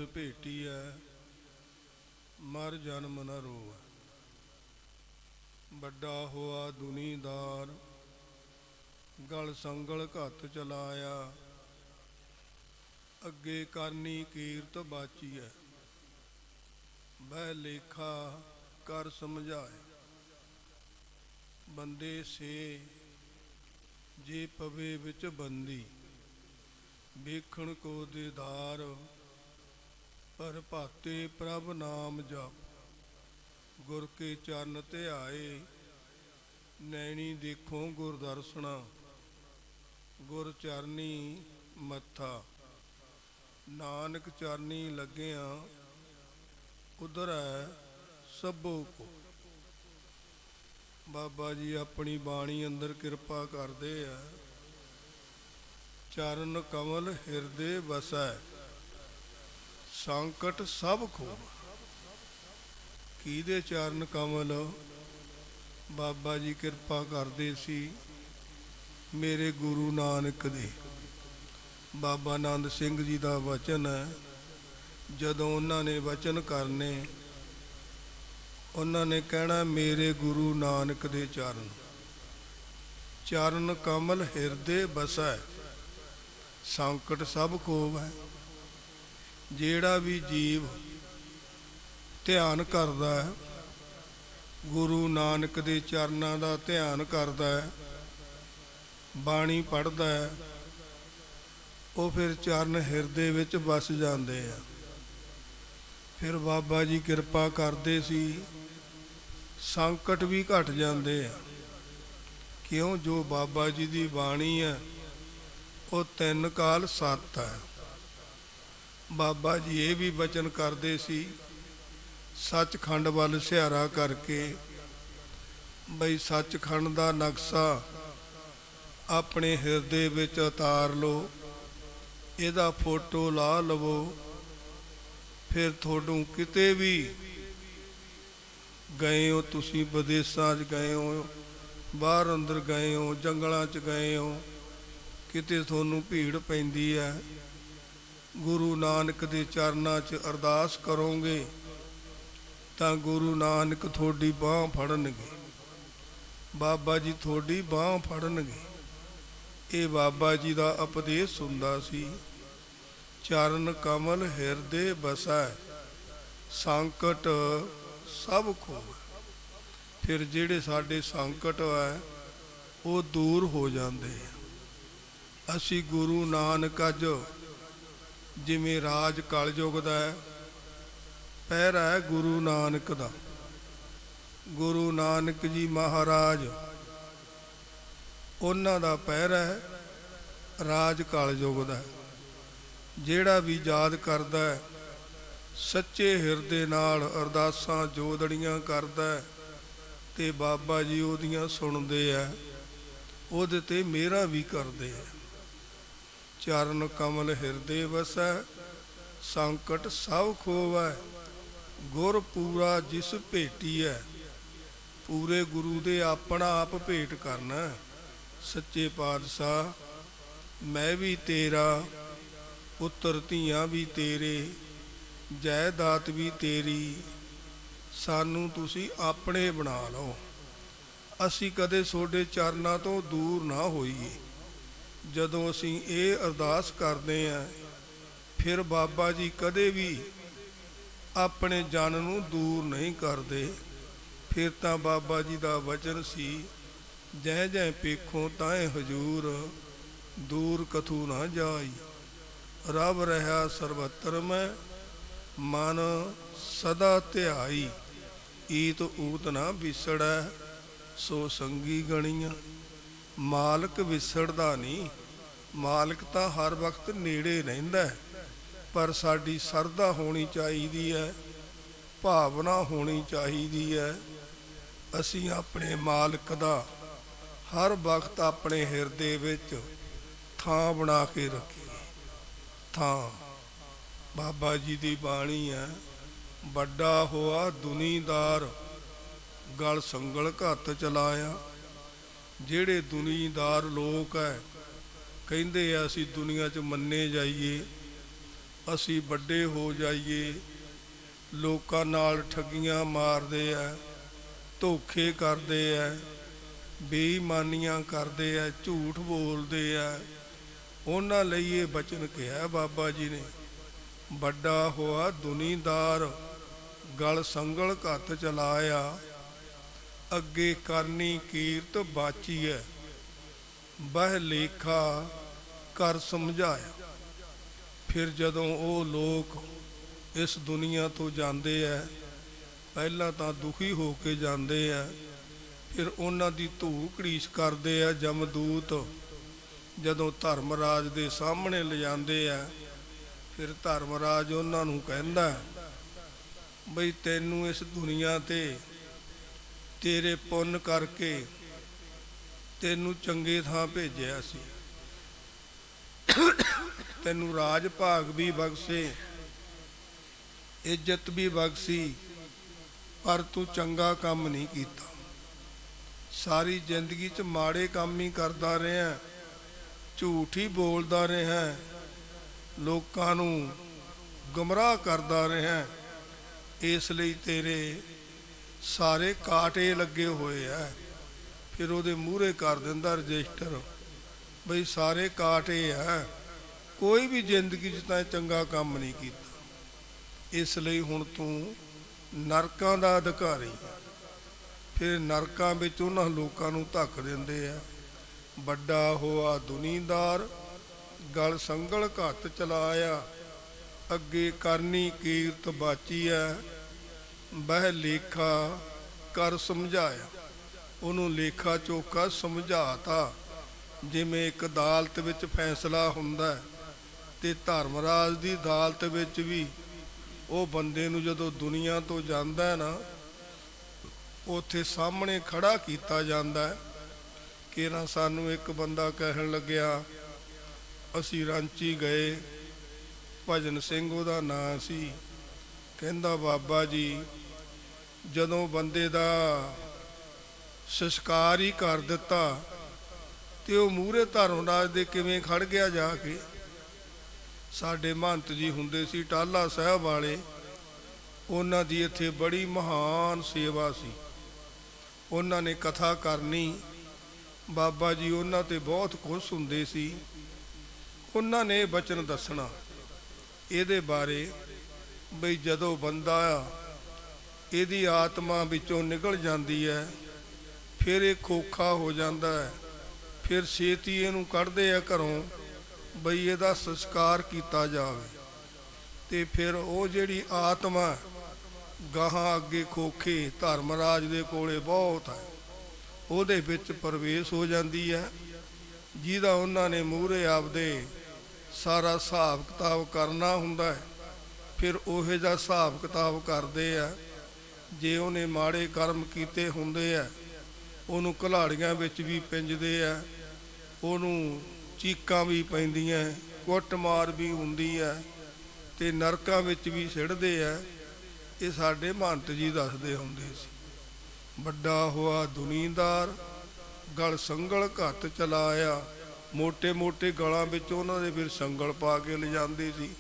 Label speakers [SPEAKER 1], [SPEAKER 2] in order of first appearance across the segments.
[SPEAKER 1] ਭੇਟੀਐ ਮਰ ਜਨਮ ਨ ਰੋਵੈ। ਵੱਡਾ ਹੋਆ ਦੁਨੀਦਾਰ ਗਲ ਸੰਗਲ ਘੱਤ ਚਲਾਇਆ। ਅੱਗੇ ਕਰਨੀ ਕੀਰਤ ਬਾਚੀਐ ਬਹਿ ਲੇਖਾ ਕਰ ਸਮਝਾਏ। ਬੰਦੇ ਸੇ ਜੇ ਪਵੇ ਵਿੱਚ ਬੰਦੀ ਵੇਖਣ ਕੋ ਦੀਦਾਰ। ਪਰ ਭਾਤੇ ਪ੍ਰਭ ਨਾਮ ਜਪ ਗੁਰ ਕੇ ਚਰਨ ਧਿਆਏ। ਨੈਣੀ ਦੇਖੋ ਗੁਰ ਦਰਸ਼ਨਾ ਗੁਰ ਚਰਨੀ ਮੱਥਾ। ਨਾਨਕ ਚਰਨੀ ਲੱਗਿਆ ਉਧਰੈ ਸਭੋ ਕੋ। ਬਾਬਾ ਜੀ ਆਪਣੀ ਬਾਣੀ ਅੰਦਰ ਕਿਰਪਾ ਕਰਦੇ ਆ। ਚਰਨ ਕਮਲ ਹਿਰਦੇ ਵਸੈ ਸੰਕਟ ਸਭ ਖੋਵੈ। ਕਿਹਦੇ ਚਰਨ ਕਮਲ ਬਾਬਾ ਜੀ ਕਿਰਪਾ ਕਰਦੇ ਸੀ? ਮੇਰੇ ਗੁਰੂ ਨਾਨਕ ਦੇ। ਬਾਬਾ ਆਨੰਦ ਸਿੰਘ ਜੀ ਦਾ ਵਚਨ ਹੈ। ਜਦੋਂ ਉਹਨਾਂ ਨੇ ਵਚਨ ਕਰਨੇ ਉਹਨਾਂ ਨੇ ਕਹਿਣਾ ਮੇਰੇ ਗੁਰੂ ਨਾਨਕ ਦੇ ਚਰਨ। ਚਰਨ ਕਮਲ ਹਿਰਦੇ ਬਸੈ ਸੰਕਟ ਸਭ ਖੋਵੈ। ਜਿਹੜਾ ਵੀ ਜੀਵ ਧਿਆਨ ਕਰਦਾ ਹੈ ਗੁਰੂ ਨਾਨਕ ਦੇ ਚਰਨਾਂ ਦਾ ਧਿਆਨ ਕਰਦਾ ਹੈ ਬਾਣੀ ਪੜ੍ਹਦਾ ਹੈ ਉਹ ਫਿਰ ਚਰਨ ਹਿਰਦੇ ਵਿੱਚ ਵਸ ਜਾਂਦੇ ਆ। ਫਿਰ ਬਾਬਾ ਜੀ ਕਿਰਪਾ ਕਰਦੇ ਸੀ ਸੰਕਟ ਵੀ ਘਟ ਜਾਂਦੇ ਆ। ਕਿਉਂ? ਜੋ ਬਾਬਾ ਜੀ ਦੀ ਬਾਣੀ ਹੈ ਉਹ ਤਿੰਨ ਕਾਲ ਸੱਤ ਹੈ। ਬਾਬਾ ਜੀ ਇਹ ਵੀ ਬਚਨ ਕਰਦੇ ਸੀ ਸੱਚਖੰਡ ਵੱਲ ਸਿਹਾਰਾ ਕਰਕੇ ਬਈ ਸੱਚਖੰਡ ਦਾ ਨਕਸ਼ਾ ਆਪਣੇ ਹਿਰਦੇ ਵਿੱਚ ਉਤਾਰ ਲਓ, ਇਹਦਾ ਫੋਟੋ ਲਾ ਲਵੋ। ਫਿਰ ਤੁਹਾਨੂੰ ਕਿਤੇ ਵੀ ਗਏ ਹੋ, ਤੁਸੀਂ ਵਿਦੇਸ਼ਾਂ 'ਚ ਗਏ ਹੋ, ਬਾਹਰ ਅੰਦਰ ਗਏ ਹੋ, ਜੰਗਲਾਂ 'ਚ ਗਏ ਹੋ, ਕਿਤੇ ਤੁਹਾਨੂੰ ਭੀੜ ਪੈਂਦੀ ਹੈ, ਗੁਰੂ ਨਾਨਕ ਦੇ ਚਰਨਾਂ 'ਚ ਅਰਦਾਸ ਕਰੋਗੇ ਤਾਂ ਗੁਰੂ ਨਾਨਕ ਤੁਹਾਡੀ ਬਾਂਹ ਫੜਨਗੇ। ਬਾਬਾ ਜੀ ਤੁਹਾਡੀ ਬਾਂਹ ਫੜਨਗੇ। ਇਹ ਬਾਬਾ ਜੀ ਦਾ ਉਪਦੇਸ਼ ਹੁੰਦਾ ਸੀ। ਚਰਨ ਕਮਲ ਹਿਰਦੇ ਬਸੈ ਸੰਕਟ ਸਭ ਖੋਵੈ। ਫਿਰ ਜਿਹੜੇ ਸਾਡੇ ਸੰਕਟ ਹੈ ਉਹ ਦੂਰ ਹੋ ਜਾਂਦੇ ਆ। ਅਸੀਂ ਗੁਰੂ ਨਾਨਕ ਅੱਜ ਜਿਵੇਂ ਰਾਜ ਕਲਯੁਗ ਦਾ ਹੈ ਪਹਿਰਾ ਹੈ ਗੁਰੂ ਨਾਨਕ ਦਾ। ਗੁਰੂ ਨਾਨਕ ਜੀ ਮਹਾਰਾਜ ਉਹਨਾਂ ਦਾ ਪਹਿਰਾ ਹੈ ਰਾਜ ਕਲਯੁਗ ਦਾ। ਜਿਹੜਾ ਵੀ ਯਾਦ ਕਰਦਾ ਹੈ ਸੱਚੇ ਹਿਰਦੇ ਨਾਲ ਅਰਦਾਸਾਂ ਜੋਦੜੀਆਂ ਕਰਦਾ ਤੇ ਬਾਬਾ ਜੀ ਉਹਦੀਆਂ ਸੁਣਦੇ ਆ, ਉਹਦੇ ਤੇ ਮਿਹਰਾਂ ਵੀ ਕਰਦੇ ਆ। ਚਰਨ ਕਮਲ ਹਿਰਦੇ ਵਸੈ ਸੰਕਟ ਸਭ ਖੋਵੈ। ਗੁਰ ਪੂਰਾ ਜਿਸ ਭੇਟੀਐ। ਪੂਰੇ ਗੁਰੂ ਦੇ ਆਪਣਾ ਆਪ ਭੇਟ ਕਰਨਾ। ਸੱਚੇ ਪਾਤਸ਼ਾਹ ਮੈਂ ਵੀ ਤੇਰਾ, ਪੁੱਤਰ ਧੀਆਂ ਵੀ ਤੇਰੇ, ਜਾਇਦਾਦ ਵੀ ਤੇਰੀ, ਸਾਨੂੰ ਤੁਸੀਂ ਆਪਣੇ ਬਣਾ ਲਓ। ਅਸੀਂ ਕਦੇ ਤੁਹਾਡੇ ਚਰਨਾਂ ਤੋਂ ਦੂਰ ਨਾ ਹੋਈਏ। ਜਦੋਂ ਅਸੀਂ ਇਹ ਅਰਦਾਸ ਕਰਦੇ ਹਾਂ ਫਿਰ ਬਾਬਾ ਜੀ ਕਦੇ ਵੀ ਆਪਣੇ ਜਨ ਨੂੰ ਦੂਰ ਨਹੀਂ ਕਰਦੇ। ਫਿਰ ਤਾਂ ਬਾਬਾ ਜੀ ਦਾ ਵਚਨ ਸੀ ਜੈ ਜੈ ਪੇਖੋ ਤਾਏ ਹਜੂਰ ਦੂਰ ਕਥੂ ਨਾ ਜਾਈ। ਰੱਬ ਰਹਾ ਸਰਬੱਤਰ ਮੈਂ ਮਨ ਸਦਾ ਧਿਆਈ। ਈਤ ਊਤ ਨਾ ਵਿਸੜੈ ਸੋ ਸੰਗੀ ਗਣੀਆਂ। ਮਾਲਕ ਵਿਸੜਦਾ ਨਹੀਂ। ਮਾਲਕ ਤਾਂ ਹਰ ਵਕਤ ਨੇੜੇ ਰਹਿੰਦਾ ਪਰ ਸਾਡੀ ਸਰਧਾ ਹੋਣੀ ਚਾਹੀਦੀ ਹੈ, ਭਾਵਨਾ ਹੋਣੀ ਚਾਹੀਦੀ ਹੈ। ਅਸੀਂ ਆਪਣੇ ਮਾਲਕ ਦਾ ਹਰ ਵਕਤ ਆਪਣੇ ਹਿਰਦੇ ਵਿੱਚ ਥਾਂ ਬਣਾ ਕੇ ਰੱਖੀਏ। ਥਾਂ ਬਾਬਾ ਜੀ ਦੀ ਬਾਣੀ ਹੈ। ਵੱਡਾ ਹੋਆ ਦੁਨੀਦਾਰ ਗਲ ਸੰਗਲ ਘੱਤ ਚਲਾਇਆ। ਜਿਹੜੇ ਦੁਨੀਦਾਰ ਲੋਕ ਹੈ ਕਹਿੰਦੇ ਆ ਅਸੀਂ ਦੁਨੀਆ 'ਚ ਮੰਨੇ ਜਾਈਏ, ਅਸੀਂ ਵੱਡੇ ਹੋ ਜਾਈਏ, ਲੋਕਾਂ ਨਾਲ ਠੱਗੀਆਂ ਮਾਰਦੇ ਆ, ਧੋਖੇ ਕਰਦੇ ਆ, ਬੇਈਮਾਨੀਆਂ ਕਰਦੇ ਆ, ਝੂਠ ਬੋਲਦੇ ਆ। ਉਹਨਾਂ ਲਈ ਇਹ ਬਚਨ ਕਿਹਾ ਬਾਬਾ ਜੀ ਨੇ, ਵੱਡਾ ਹੋਆ ਦੁਨੀਦਾਰ, ਗਲ ਸੰਗਲ ਘੱਤ ਚਲਾਇਆ, ਅੱਗੇ ਕਰਨੀ ਕੀਰਤ ਬਾਚੀ ਹੈ, ਬਹਿ ਲੇਖਾ ਕਰ ਸਮਝਾਇਆ। ਫਿਰ ਜਦੋਂ ਉਹ ਲੋਕ ਇਸ ਦੁਨੀਆ ਤੋਂ ਜਾਂਦੇ ਆ, ਪਹਿਲਾਂ ਤਾਂ ਦੁਖੀ ਹੋ ਕੇ ਜਾਂਦੇ ਆ, ਫਿਰ ਉਹਨਾਂ ਦੀ ਧੂ ਘੜੀਸ ਕਰਦੇ ਆ ਜਮਦੂਤ। ਜਦੋਂ ਧਰਮਰਾਜ ਦੇ ਸਾਹਮਣੇ ਲਿਜਾਂਦੇ ਆ, ਫਿਰ ਧਰਮਰਾਜ ਉਹਨਾਂ ਨੂੰ ਕਹਿੰਦਾ ਬਈ ਤੈਨੂੰ ਇਸ ਦੁਨੀਆ ਤੇ ਤੇਰੇ ਪੁੰਨ ਕਰਕੇ ਤੈਨੂੰ ਚੰਗੇ ਥਾਂ ਭੇਜਿਆ ਸੀ, ਤੈਨੂੰ ਰਾਜ ਭਾਗ ਵੀ ਬਖਸ਼ੇ, ਇੱਜ਼ਤ ਵੀ ਬਖਸ਼ੀ, ਪਰ ਤੂੰ ਚੰਗਾ ਕੰਮ ਨਹੀਂ ਕੀਤਾ। ਸਾਰੀ ਜ਼ਿੰਦਗੀ 'ਚ ਮਾੜੇ ਕੰਮ ਹੀ ਕਰਦਾ ਰਿਹਾ, ਝੂਠ ਹੀ ਬੋਲਦਾ ਰਿਹਾ, ਲੋਕਾਂ ਨੂੰ ਗੁੰਮਰਾਹ ਕਰਦਾ ਰਿਹਾ। ਇਸ ਲਈ ਤੇਰੇ ਸਾਰੇ ਕਾਟੇ ਲੱਗੇ ਹੋਏ ਆ। ਫਿਰ ਉਹਦੇ ਮੂਹਰੇ ਕਰ ਦਿੰਦਾ ਰਜਿਸਟਰ, ਬਈ ਸਾਰੇ ਕਾਟੇ ਆ, ਕੋਈ ਵੀ ਜ਼ਿੰਦਗੀ 'ਚ ਤਾਂ ਚੰਗਾ ਕੰਮ ਨਹੀਂ ਕੀਤਾ। ਇਸ ਲਈ ਹੁਣ ਤੂੰ ਨਰਕਾਂ ਦਾ ਅਧਿਕਾਰੀ। ਫਿਰ ਨਰਕਾਂ ਵਿੱਚ ਉਹਨਾਂ ਲੋਕਾਂ ਨੂੰ ਧੱਕ ਦਿੰਦੇ ਆ, ਵੱਡਾ ਹੋਆ ਦੁਨੀਦਾਰ, ਗਲ ਸੰਗਲ ਘੱਤ ਚਲਾਇਆ, ਅੱਗੇ ਕਰਨੀ ਕੀਰਤ ਬਾਚੀ ਹੈ, ਬਹਿ ਲੇਖਾ ਕਰ ਸਮਝਾਇਆ। ਉਹਨੂੰ ਲੇਖਾ ਚੋਖਾ ਸਮਝਾਤਾ। ਜਿਵੇਂ ਇੱਕ ਅਦਾਲਤ ਵਿੱਚ ਫੈਸਲਾ ਹੁੰਦਾ ਤੇ ਧਰਮਰਾਜ ਦੀ ਅਦਾਲਤ ਵਿੱਚ ਵੀ ਉਹ ਬੰਦੇ ਨੂੰ ਜਦੋਂ ਦੁਨੀਆ ਤੋਂ ਜਾਂਦਾ ਨਾ, ਉੱਥੇ ਸਾਹਮਣੇ ਖੜਾ ਕੀਤਾ ਜਾਂਦਾ ਕਿ ਨਾ ਸਾਨੂੰ ਇੱਕ ਬੰਦਾ ਕਹਿਣ ਲੱਗਿਆ, ਅਸੀਂ ਰਾਂਚੀ ਗਏ, ਭਜਨ ਸਿੰਘ ਉਹਦਾ ਨਾਂ ਸੀ, ਕਹਿੰਦਾ ਬਾਬਾ ਜੀ ਜਦੋਂ ਬੰਦੇ ਦਾ ਸੰਸਕਾਰ ਹੀ ਕਰ ਦਿੱਤਾ ਤੇ ਉਹ ਮੂਹਰੇ ਧਰਮਰਾਜ ਦੇ ਕਿਵੇਂ ਖੜ ਗਿਆ ਜਾ ਕੇ। ਸਾਡੇ ਮਹੰਤ ਜੀ ਹੁੰਦੇ ਸੀ ਟਾਹਲਾ ਸਾਹਿਬ ਵਾਲੇ, ਉਹਨਾਂ ਦੀ ਇੱਥੇ ਬੜੀ ਮਹਾਨ ਸੇਵਾ ਸੀ। ਉਹਨਾਂ ਨੇ ਕਥਾ ਕਰਨੀ, ਬਾਬਾ ਜੀ ਉਹਨਾਂ ਤੇ ਬਹੁਤ ਖੁਸ਼ ਹੁੰਦੇ ਸੀ। ਉਹਨਾਂ ਨੇ ਬਚਨ ਦੱਸਣਾ ਇਹਦੇ ਬਾਰੇ, ਬਈ ਜਦੋਂ ਬੰਦਾ ਇਹਦੀ ਆਤਮਾ ਵਿੱਚੋਂ ਨਿਕਲ ਜਾਂਦੀ ਹੈ, ਫਿਰ ਇਹ ਖੋਖਾ ਹੋ ਜਾਂਦਾ ਹੈ, ਫਿਰ ਛੇਤੀ ਇਹਨੂੰ ਕੱਢਦੇ ਆ ਘਰੋਂ, ਬਈ ਇਹਦਾ ਸੰਸਕਾਰ ਕੀਤਾ ਜਾਵੇ। ਤੇ ਫਿਰ ਉਹ ਜਿਹੜੀ ਆਤਮਾ ਗਾਹਾਂ ਅੱਗੇ ਖੋਖੇ ਧਰਮਰਾਜ ਦੇ ਕੋਲੇ ਬਹੁਤ ਹੈ, ਉਹਦੇ ਵਿੱਚ ਪ੍ਰਵੇਸ਼ ਹੋ ਜਾਂਦੀ ਹੈ, ਜਿਹਦਾ ਉਹਨਾਂ ਨੇ ਮੂਹਰੇ ਆਪਦੇ ਸਾਰਾ ਹਿਸਾਬ ਕਿਤਾਬ ਕਰਨਾ ਹੁੰਦਾ ਹੈ। ਫਿਰ ਉਹੋ ਜਿਹਾ ਹਿਸਾਬ ਕਿਤਾਬ ਕਰਦੇ ਆ। ਜੇ ਉਹਨੇ ਮਾੜੇ ਕਰਮ ਕੀਤੇ ਹੁੰਦੇ ਆ, ਉਹਨੂੰ ਘਲਾੜੀਆਂ ਵਿੱਚ ਵੀ ਪਿੰਜਦੇ ਆ, ਉਹਨੂੰ ਚੀਕਾਂ ਵੀ ਪੈਂਦੀਆਂ, ਕੁੱਟਮਾਰ ਵੀ ਹੁੰਦੀ ਹੈ, ਤੇ ਨਰਕਾਂ ਵਿੱਚ ਵੀ ਸਿੱਟਦੇ ਆ। ਇਹ ਸਾਡੇ ਮਹੰਤ ਜੀ ਦੱਸਦੇ ਹੁੰਦੇ ਸੀ, ਵੱਡਾ ਹੋਆ ਦੁਨੀਦਾਰ, ਗਲ ਸੰਗਲ ਘੱਤ ਚਲਾਇਆ। ਮੋਟੇ ਮੋਟੇ ਗਲਾਂ ਵਿੱਚ ਉਹਨਾਂ ਦੇ ਫਿਰ ਸੰਗਲ ਪਾ ਕੇ ਲਿਜਾਂਦੇ ਸੀ,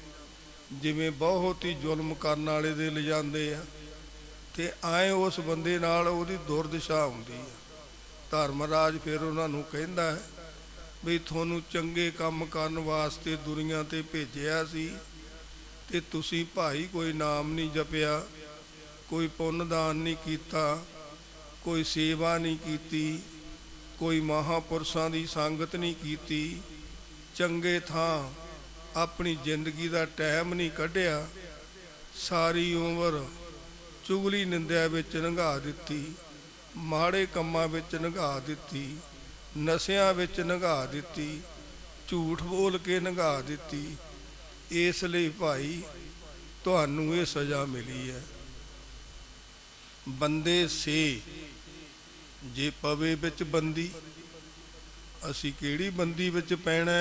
[SPEAKER 1] ਜਿਵੇਂ ਬਹੁਤ ਹੀ ਜ਼ੁਲਮ ਕਰਨ ਵਾਲੇ ਦੇ ਲਿਜਾਂਦੇ ਆ। ਤੇ ਐਂ ਉਸ ਬੰਦੇ ਨਾਲ ਉਹਦੀ ਦੁਰਦਸ਼ਾ ਹੁੰਦੀ ਹੈ। ਧਰਮਰਾਜ ਫਿਰ ਉਹਨਾਂ ਨੂੰ ਕਹਿੰਦਾ ਹੈ ਵੀ ਤੁਹਾਨੂੰ ਚੰਗੇ ਕੰਮ ਕਰਨ ਵਾਸਤੇ ਦੁਨੀਆ ਤੇ ਭੇਜਿਆ ਸੀ, ਤੇ ਤੁਸੀਂ ਭਾਈ ਕੋਈ ਨਾਮ ਨਹੀਂ ਜਪਿਆ, ਕੋਈ ਪੁੰਨ ਦਾਨ ਨਹੀਂ ਕੀਤਾ, ਕੋਈ ਸੇਵਾ ਨਹੀਂ ਕੀਤੀ, ਕੋਈ ਮਹਾਂਪੁਰਸ਼ਾਂ ਦੀ ਸੰਗਤ ਨਹੀਂ ਕੀਤੀ, ਚੰਗੇ ਥਾਂ ਆਪਣੀ ਜ਼ਿੰਦਗੀ ਦਾ ਟਾਈਮ ਨਹੀਂ ਕੱਢਿਆ, ਸਾਰੀ ਉਮਰ ਚੁਗਲੀ ਨਿੰਦਿਆ ਵਿੱਚ ਲੰਘਾ ਦਿੱਤੀ, ਮਾੜੇ ਕੰਮਾਂ ਵਿੱਚ ਲੰਘਾ ਦਿੱਤੀ, ਨਸ਼ਿਆਂ ਵਿੱਚ ਲੰਘਾ ਦਿੱਤੀ, ਝੂਠ ਬੋਲ ਕੇ ਲੰਘਾ ਦਿੱਤੀ। ਇਸ ਲਈ ਭਾਈ ਤੁਹਾਨੂੰ ਇਹ ਸਜ਼ਾ ਮਿਲੀ ਹੈ। ਬੰਦੇ ਸੇ ਜੇ ਪਵੇ ਵਿੱਚ ਬੰਦੀ, ਅਸੀਂ ਕਿਹੜੀ ਬੰਦੀ ਵਿੱਚ ਪੈਣਾ?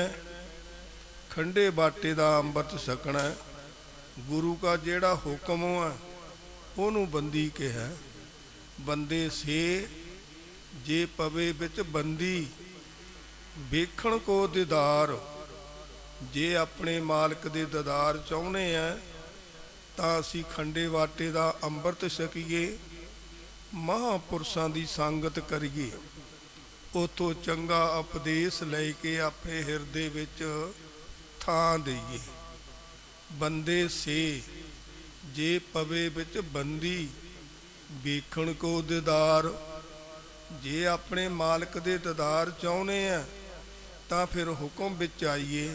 [SPEAKER 1] ਖੰਡੇ ਬਾਟੇ ਦਾ ਅੰਮ੍ਰਿਤ ਛਕਣਾ। ਗੁਰੂ ਕਾ ਜਿਹੜਾ ਹੁਕਮ ਹੈ ਉਹਨੂੰ ਬੰਦੀ ਕਿਹਾ। ਬੰਦੇ ਸੇ ਜੇ ਪਵੇ ਵਿੱਚ ਬੰਦੀ, ਵੇਖਣ ਕੋ ਦੀਦਾਰ, ਜੇ ਆਪਣੇ ਮਾਲਕ ਦੇ ਦੀਦਾਰ ਚਾਹੁੰਦੇ ਆ ਤਾਂ ਅਸੀਂ ਖੰਡੇ ਵਾਟੇ ਦਾ ਅੰਮ੍ਰਿਤ ਛਕੀਏ, ਮਹਾਂਪੁਰਸ਼ਾਂ ਦੀ ਸੰਗਤ ਕਰੀਏ, ਉਤੋਂ ਚੰਗਾ ਉਪਦੇਸ਼ ਲੈ ਕੇ ਆਪਣੇ ਹਿਰਦੇ ਵਿੱਚ ਥਾਂ ਦੇਈਏ। ਬੰਦੇ ਸੇ ਜੇ ਪਵੇ ਵਿੱਚ ਬੰਦੀ, ਵੇਖਣ ਕੋ ਦੀਦਾਰ। ਜੇ ਆਪਣੇ ਮਾਲਕ ਦੇ ਦੀਦਾਰ ਚਾਹੁੰਦੇ ਆ ਤਾਂ ਫਿਰ ਹੁਕਮ ਵਿੱਚ ਆਈਏ,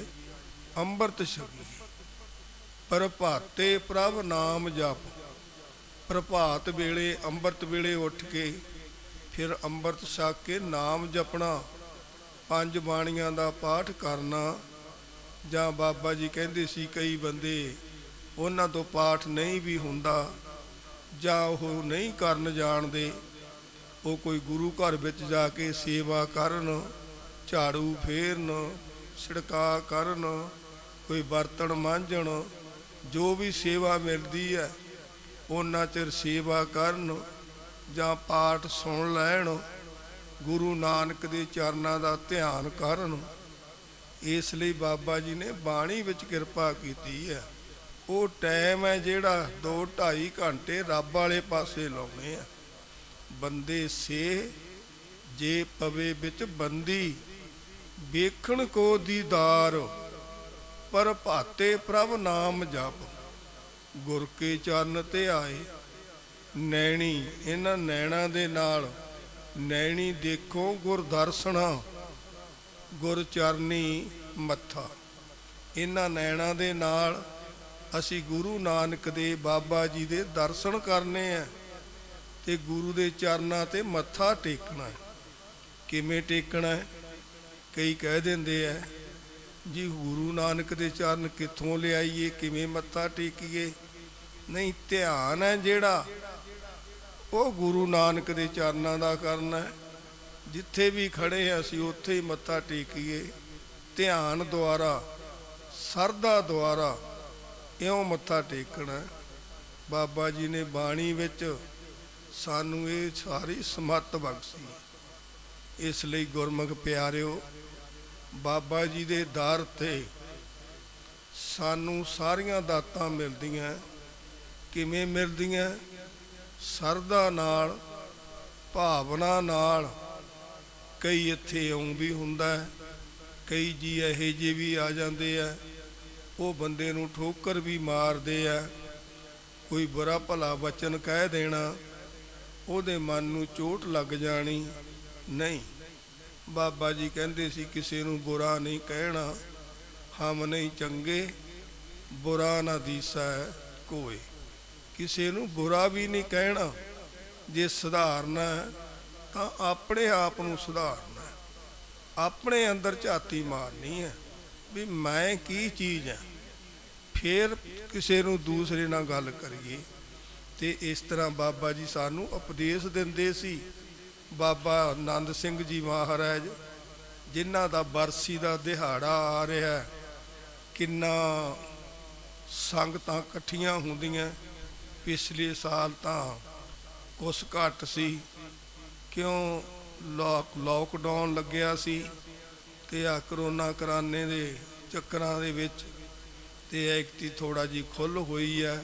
[SPEAKER 1] ਅੰਮ੍ਰਿਤ ਛਕੀਏ। ਪ੍ਰਭਾਤੇ ਪ੍ਰਭ ਨਾਮ ਜਪ। ਪ੍ਰਭਾਤ ਵੇਲੇ ਅੰਮ੍ਰਿਤ ਵੇਲੇ ਉੱਠ ਕੇ ਫਿਰ ਅੰਮ੍ਰਿਤ ਛਕ ਕੇ ਨਾਮ ਜਪਣਾ, 5 ਬਾਣੀਆਂ ਦਾ ਪਾਠ ਕਰਨਾ। ਜਾਂ ਬਾਬਾ ਜੀ ਕਹਿੰਦੇ ਸੀ ਕਈ ਬੰਦੇ ਉਹਨਾਂ ਤੋਂ ਪਾਠ ਨਹੀਂ ਵੀ ਹੁੰਦਾ ਜਾਂ ਉਹ ਨਹੀਂ ਕਰਨ ਜਾਣਦੇ, ਉਹ ਕੋਈ ਗੁਰੂ ਘਰ ਵਿੱਚ ਜਾ ਕੇ ਸੇਵਾ ਕਰਨ, ਝਾੜੂ ਫੇਰਨ, ਛਿੜਕਾ ਕਰਨ, ਕੋਈ ਬਰਤਨ ਮਾਂਜਣ, ਜੋ ਵੀ ਸੇਵਾ ਮਿਲਦੀ ਹੈ ਉਹਨਾਂ ਚਿਰ ਸੇਵਾ ਕਰਨ ਜਾਂ ਪਾਠ ਸੁਣ ਲੈਣ, ਗੁਰੂ ਨਾਨਕ ਦੇ ਚਰਨਾਂ ਦਾ ਧਿਆਨ ਕਰਨ। ਇਸ ਲਈ ਬਾਬਾ ਜੀ ਨੇ ਬਾਣੀ ਵਿੱਚ ਕਿਰਪਾ ਕੀਤੀ ਹੈ। ਉਹ ਟਾਈਮ ਹੈ ਜਿਹੜਾ 2-2.5 ਘੰਟੇ ਰੱਬ ਵਾਲੇ ਪਾਸੇ ਲਾਉਣੇ ਆ। ਬੰਦੇ ਸੇ ਜੇ ਪਵੇ ਵਿੱਚ ਬੰਦੀ, ਵੇਖਣ ਕੋ ਦੀਦਾਰ। ਪ੍ਰਭਾਤੇ ਪ੍ਰਭ ਨਾਮ ਜਪ। ਗੁਰ ਕੇ ਚਰਨ ਤੇ ਆਏ ਨੈਣੀ, ਇਹਨਾਂ ਨੈਣਾ ਦੇ ਨਾਲ ਨੈਣੀ ਦੇਖੋ ਗੁਰ ਦਰਸ਼ਨਾ, ਗੁਰ ਚਰਨੀ ਮੱਥਾ। ਇਹਨਾਂ ਨੈਣਾ ਦੇ ਨਾਲ ਅਸੀਂ ਗੁਰੂ ਨਾਨਕ ਦੇ, ਬਾਬਾ ਜੀ ਦੇ ਦਰਸ਼ਨ ਕਰਨੇ ਆ ਤੇ ਗੁਰੂ ਦੇ ਚਰਨਾਂ ਤੇ ਮੱਥਾ ਟੇਕਣਾ। ਕਿਵੇਂ ਟੇਕਣਾ? ਕਈ ਕਹਿ ਦਿੰਦੇ ਆ ਜੀ ਗੁਰੂ ਨਾਨਕ ਦੇ ਚਰਨ ਕਿੱਥੋਂ ਲਿਆਈਏ, ਕਿਵੇਂ ਮੱਥਾ ਟੇਕੀਏ? ਨਹੀਂ, ਧਿਆਨ ਹੈ ਜਿਹੜਾ ਉਹ ਗੁਰੂ ਨਾਨਕ ਦੇ ਚਰਨਾਂ ਦਾ ਕਰਨਾ। ਜਿੱਥੇ ਵੀ ਖੜੇ ਹਾਂ ਅਸੀਂ ਉੱਥੇ ਹੀ ਮੱਥਾ ਟੇਕੀਏ, ਧਿਆਨ ਦੁਆਰਾ, ਸਰਦਾ ਦੁਆਰਾ ਇਉਂ ਮੱਥਾ ਟੇਕਣਾ। ਬਾਬਾ ਜੀ ਨੇ ਬਾਣੀ ਵਿੱਚ ਸਾਨੂੰ ਇਹ ਸਾਰੀ ਸਮੱਤ ਬਖਸ਼ੀ। ਇਸ ਲਈ ਗੁਰਮੁਖ ਪਿਆਰਿਓ, ਬਾਬਾ ਜੀ ਦੇ ਦਰ ਤੇ ਸਾਨੂੰ ਸਾਰੀਆਂ ਦਾਤਾਂ ਮਿਲਦੀਆਂ। ਕਿਵੇਂ ਮਿਲਦੀਆਂ? ਸਰਦਾ ਨਾਲ, ਭਾਵਨਾ ਨਾਲ। ਕਈ ਇੱਥੇ ਇਉਂ ਵੀ ਹੁੰਦਾ, ਕਈ ਜੀ ਇਹੋ ਜਿਹੇ ਵੀ ਆ ਜਾਂਦੇ ਆ, ਉਹ ਬੰਦੇ ਨੂੰ ਠੋਕਰ ਵੀ ਮਾਰਦੇ ਆ। ਕੋਈ ਬੁਰਾ ਭਲਾ ਵਚਨ ਕਹਿ ਦੇਣਾ, ਉਹਦੇ ਮਨ ਨੂੰ ਚੋਟ ਲੱਗ ਜਾਣੀ। ਨਹੀਂ, ਬਾਬਾ ਜੀ ਕਹਿੰਦੇ ਸੀ ਕਿਸੇ ਨੂੰ ਬੁਰਾ ਨਹੀਂ ਕਹਿਣਾ। ਹਮ ਨਹੀਂ ਚੰਗੇ ਬੁਰਾ ਨਾ ਦੀਸੈ ਕੋਏ। ਕਿਸੇ ਨੂੰ ਬੁਰਾ ਵੀ ਨਹੀਂ ਕਹਿਣਾ। ਜੇ ਸੁਧਾਰਨਾ ਤਾਂ ਆਪਣੇ ਆਪ ਨੂੰ ਸੁਧਾਰਨਾ, ਆਪਣੇ ਅੰਦਰ ਝਾਤੀ ਮਾਰਨੀ ਹੈ ਵੀ ਮੈਂ ਕੀ ਚੀਜ਼ ਹਾਂ, ਫਿਰ ਕਿਸੇ ਨੂੰ ਦੂਸਰੇ ਨਾਲ ਗੱਲ ਕਰੀਏ। ਤੇ ਇਸ ਤਰ੍ਹਾਂ ਬਾਬਾ ਜੀ ਸਾਨੂੰ ਉਪਦੇਸ਼ ਦਿੰਦੇ ਸੀ। ਬਾਬਾ ਆਨੰਦ ਸਿੰਘ ਜੀ ਮਹਾਰਾਜ, ਜਿਨ੍ਹਾਂ ਦਾ ਬਰਸੀ ਦਾ ਦਿਹਾੜਾ ਆ ਰਿਹਾ, ਕਿੰਨਾ ਸੰਗਤਾਂ ਇਕੱਠੀਆਂ ਹੁੰਦੀਆਂ। ਪਿਛਲੇ ਸਾਲ ਤਾਂ ਕੁਛ ਘੱਟ ਸੀ, ਕਿਉਂ ਲੋਕਡਾਊਨ ਲੱਗਿਆ ਸੀ ਤੇ ਆ ਕਰੋਨਾ ਕਰਾਨੇ ਦੇ ਚੱਕਰਾਂ ਦੇ ਵਿੱਚ। ਤੇ ਐਕਤੀ ਥੋੜਾ ਜਿਹੀ ਖੁੱਲ੍ਹ ਹੋਈ ਹੈ,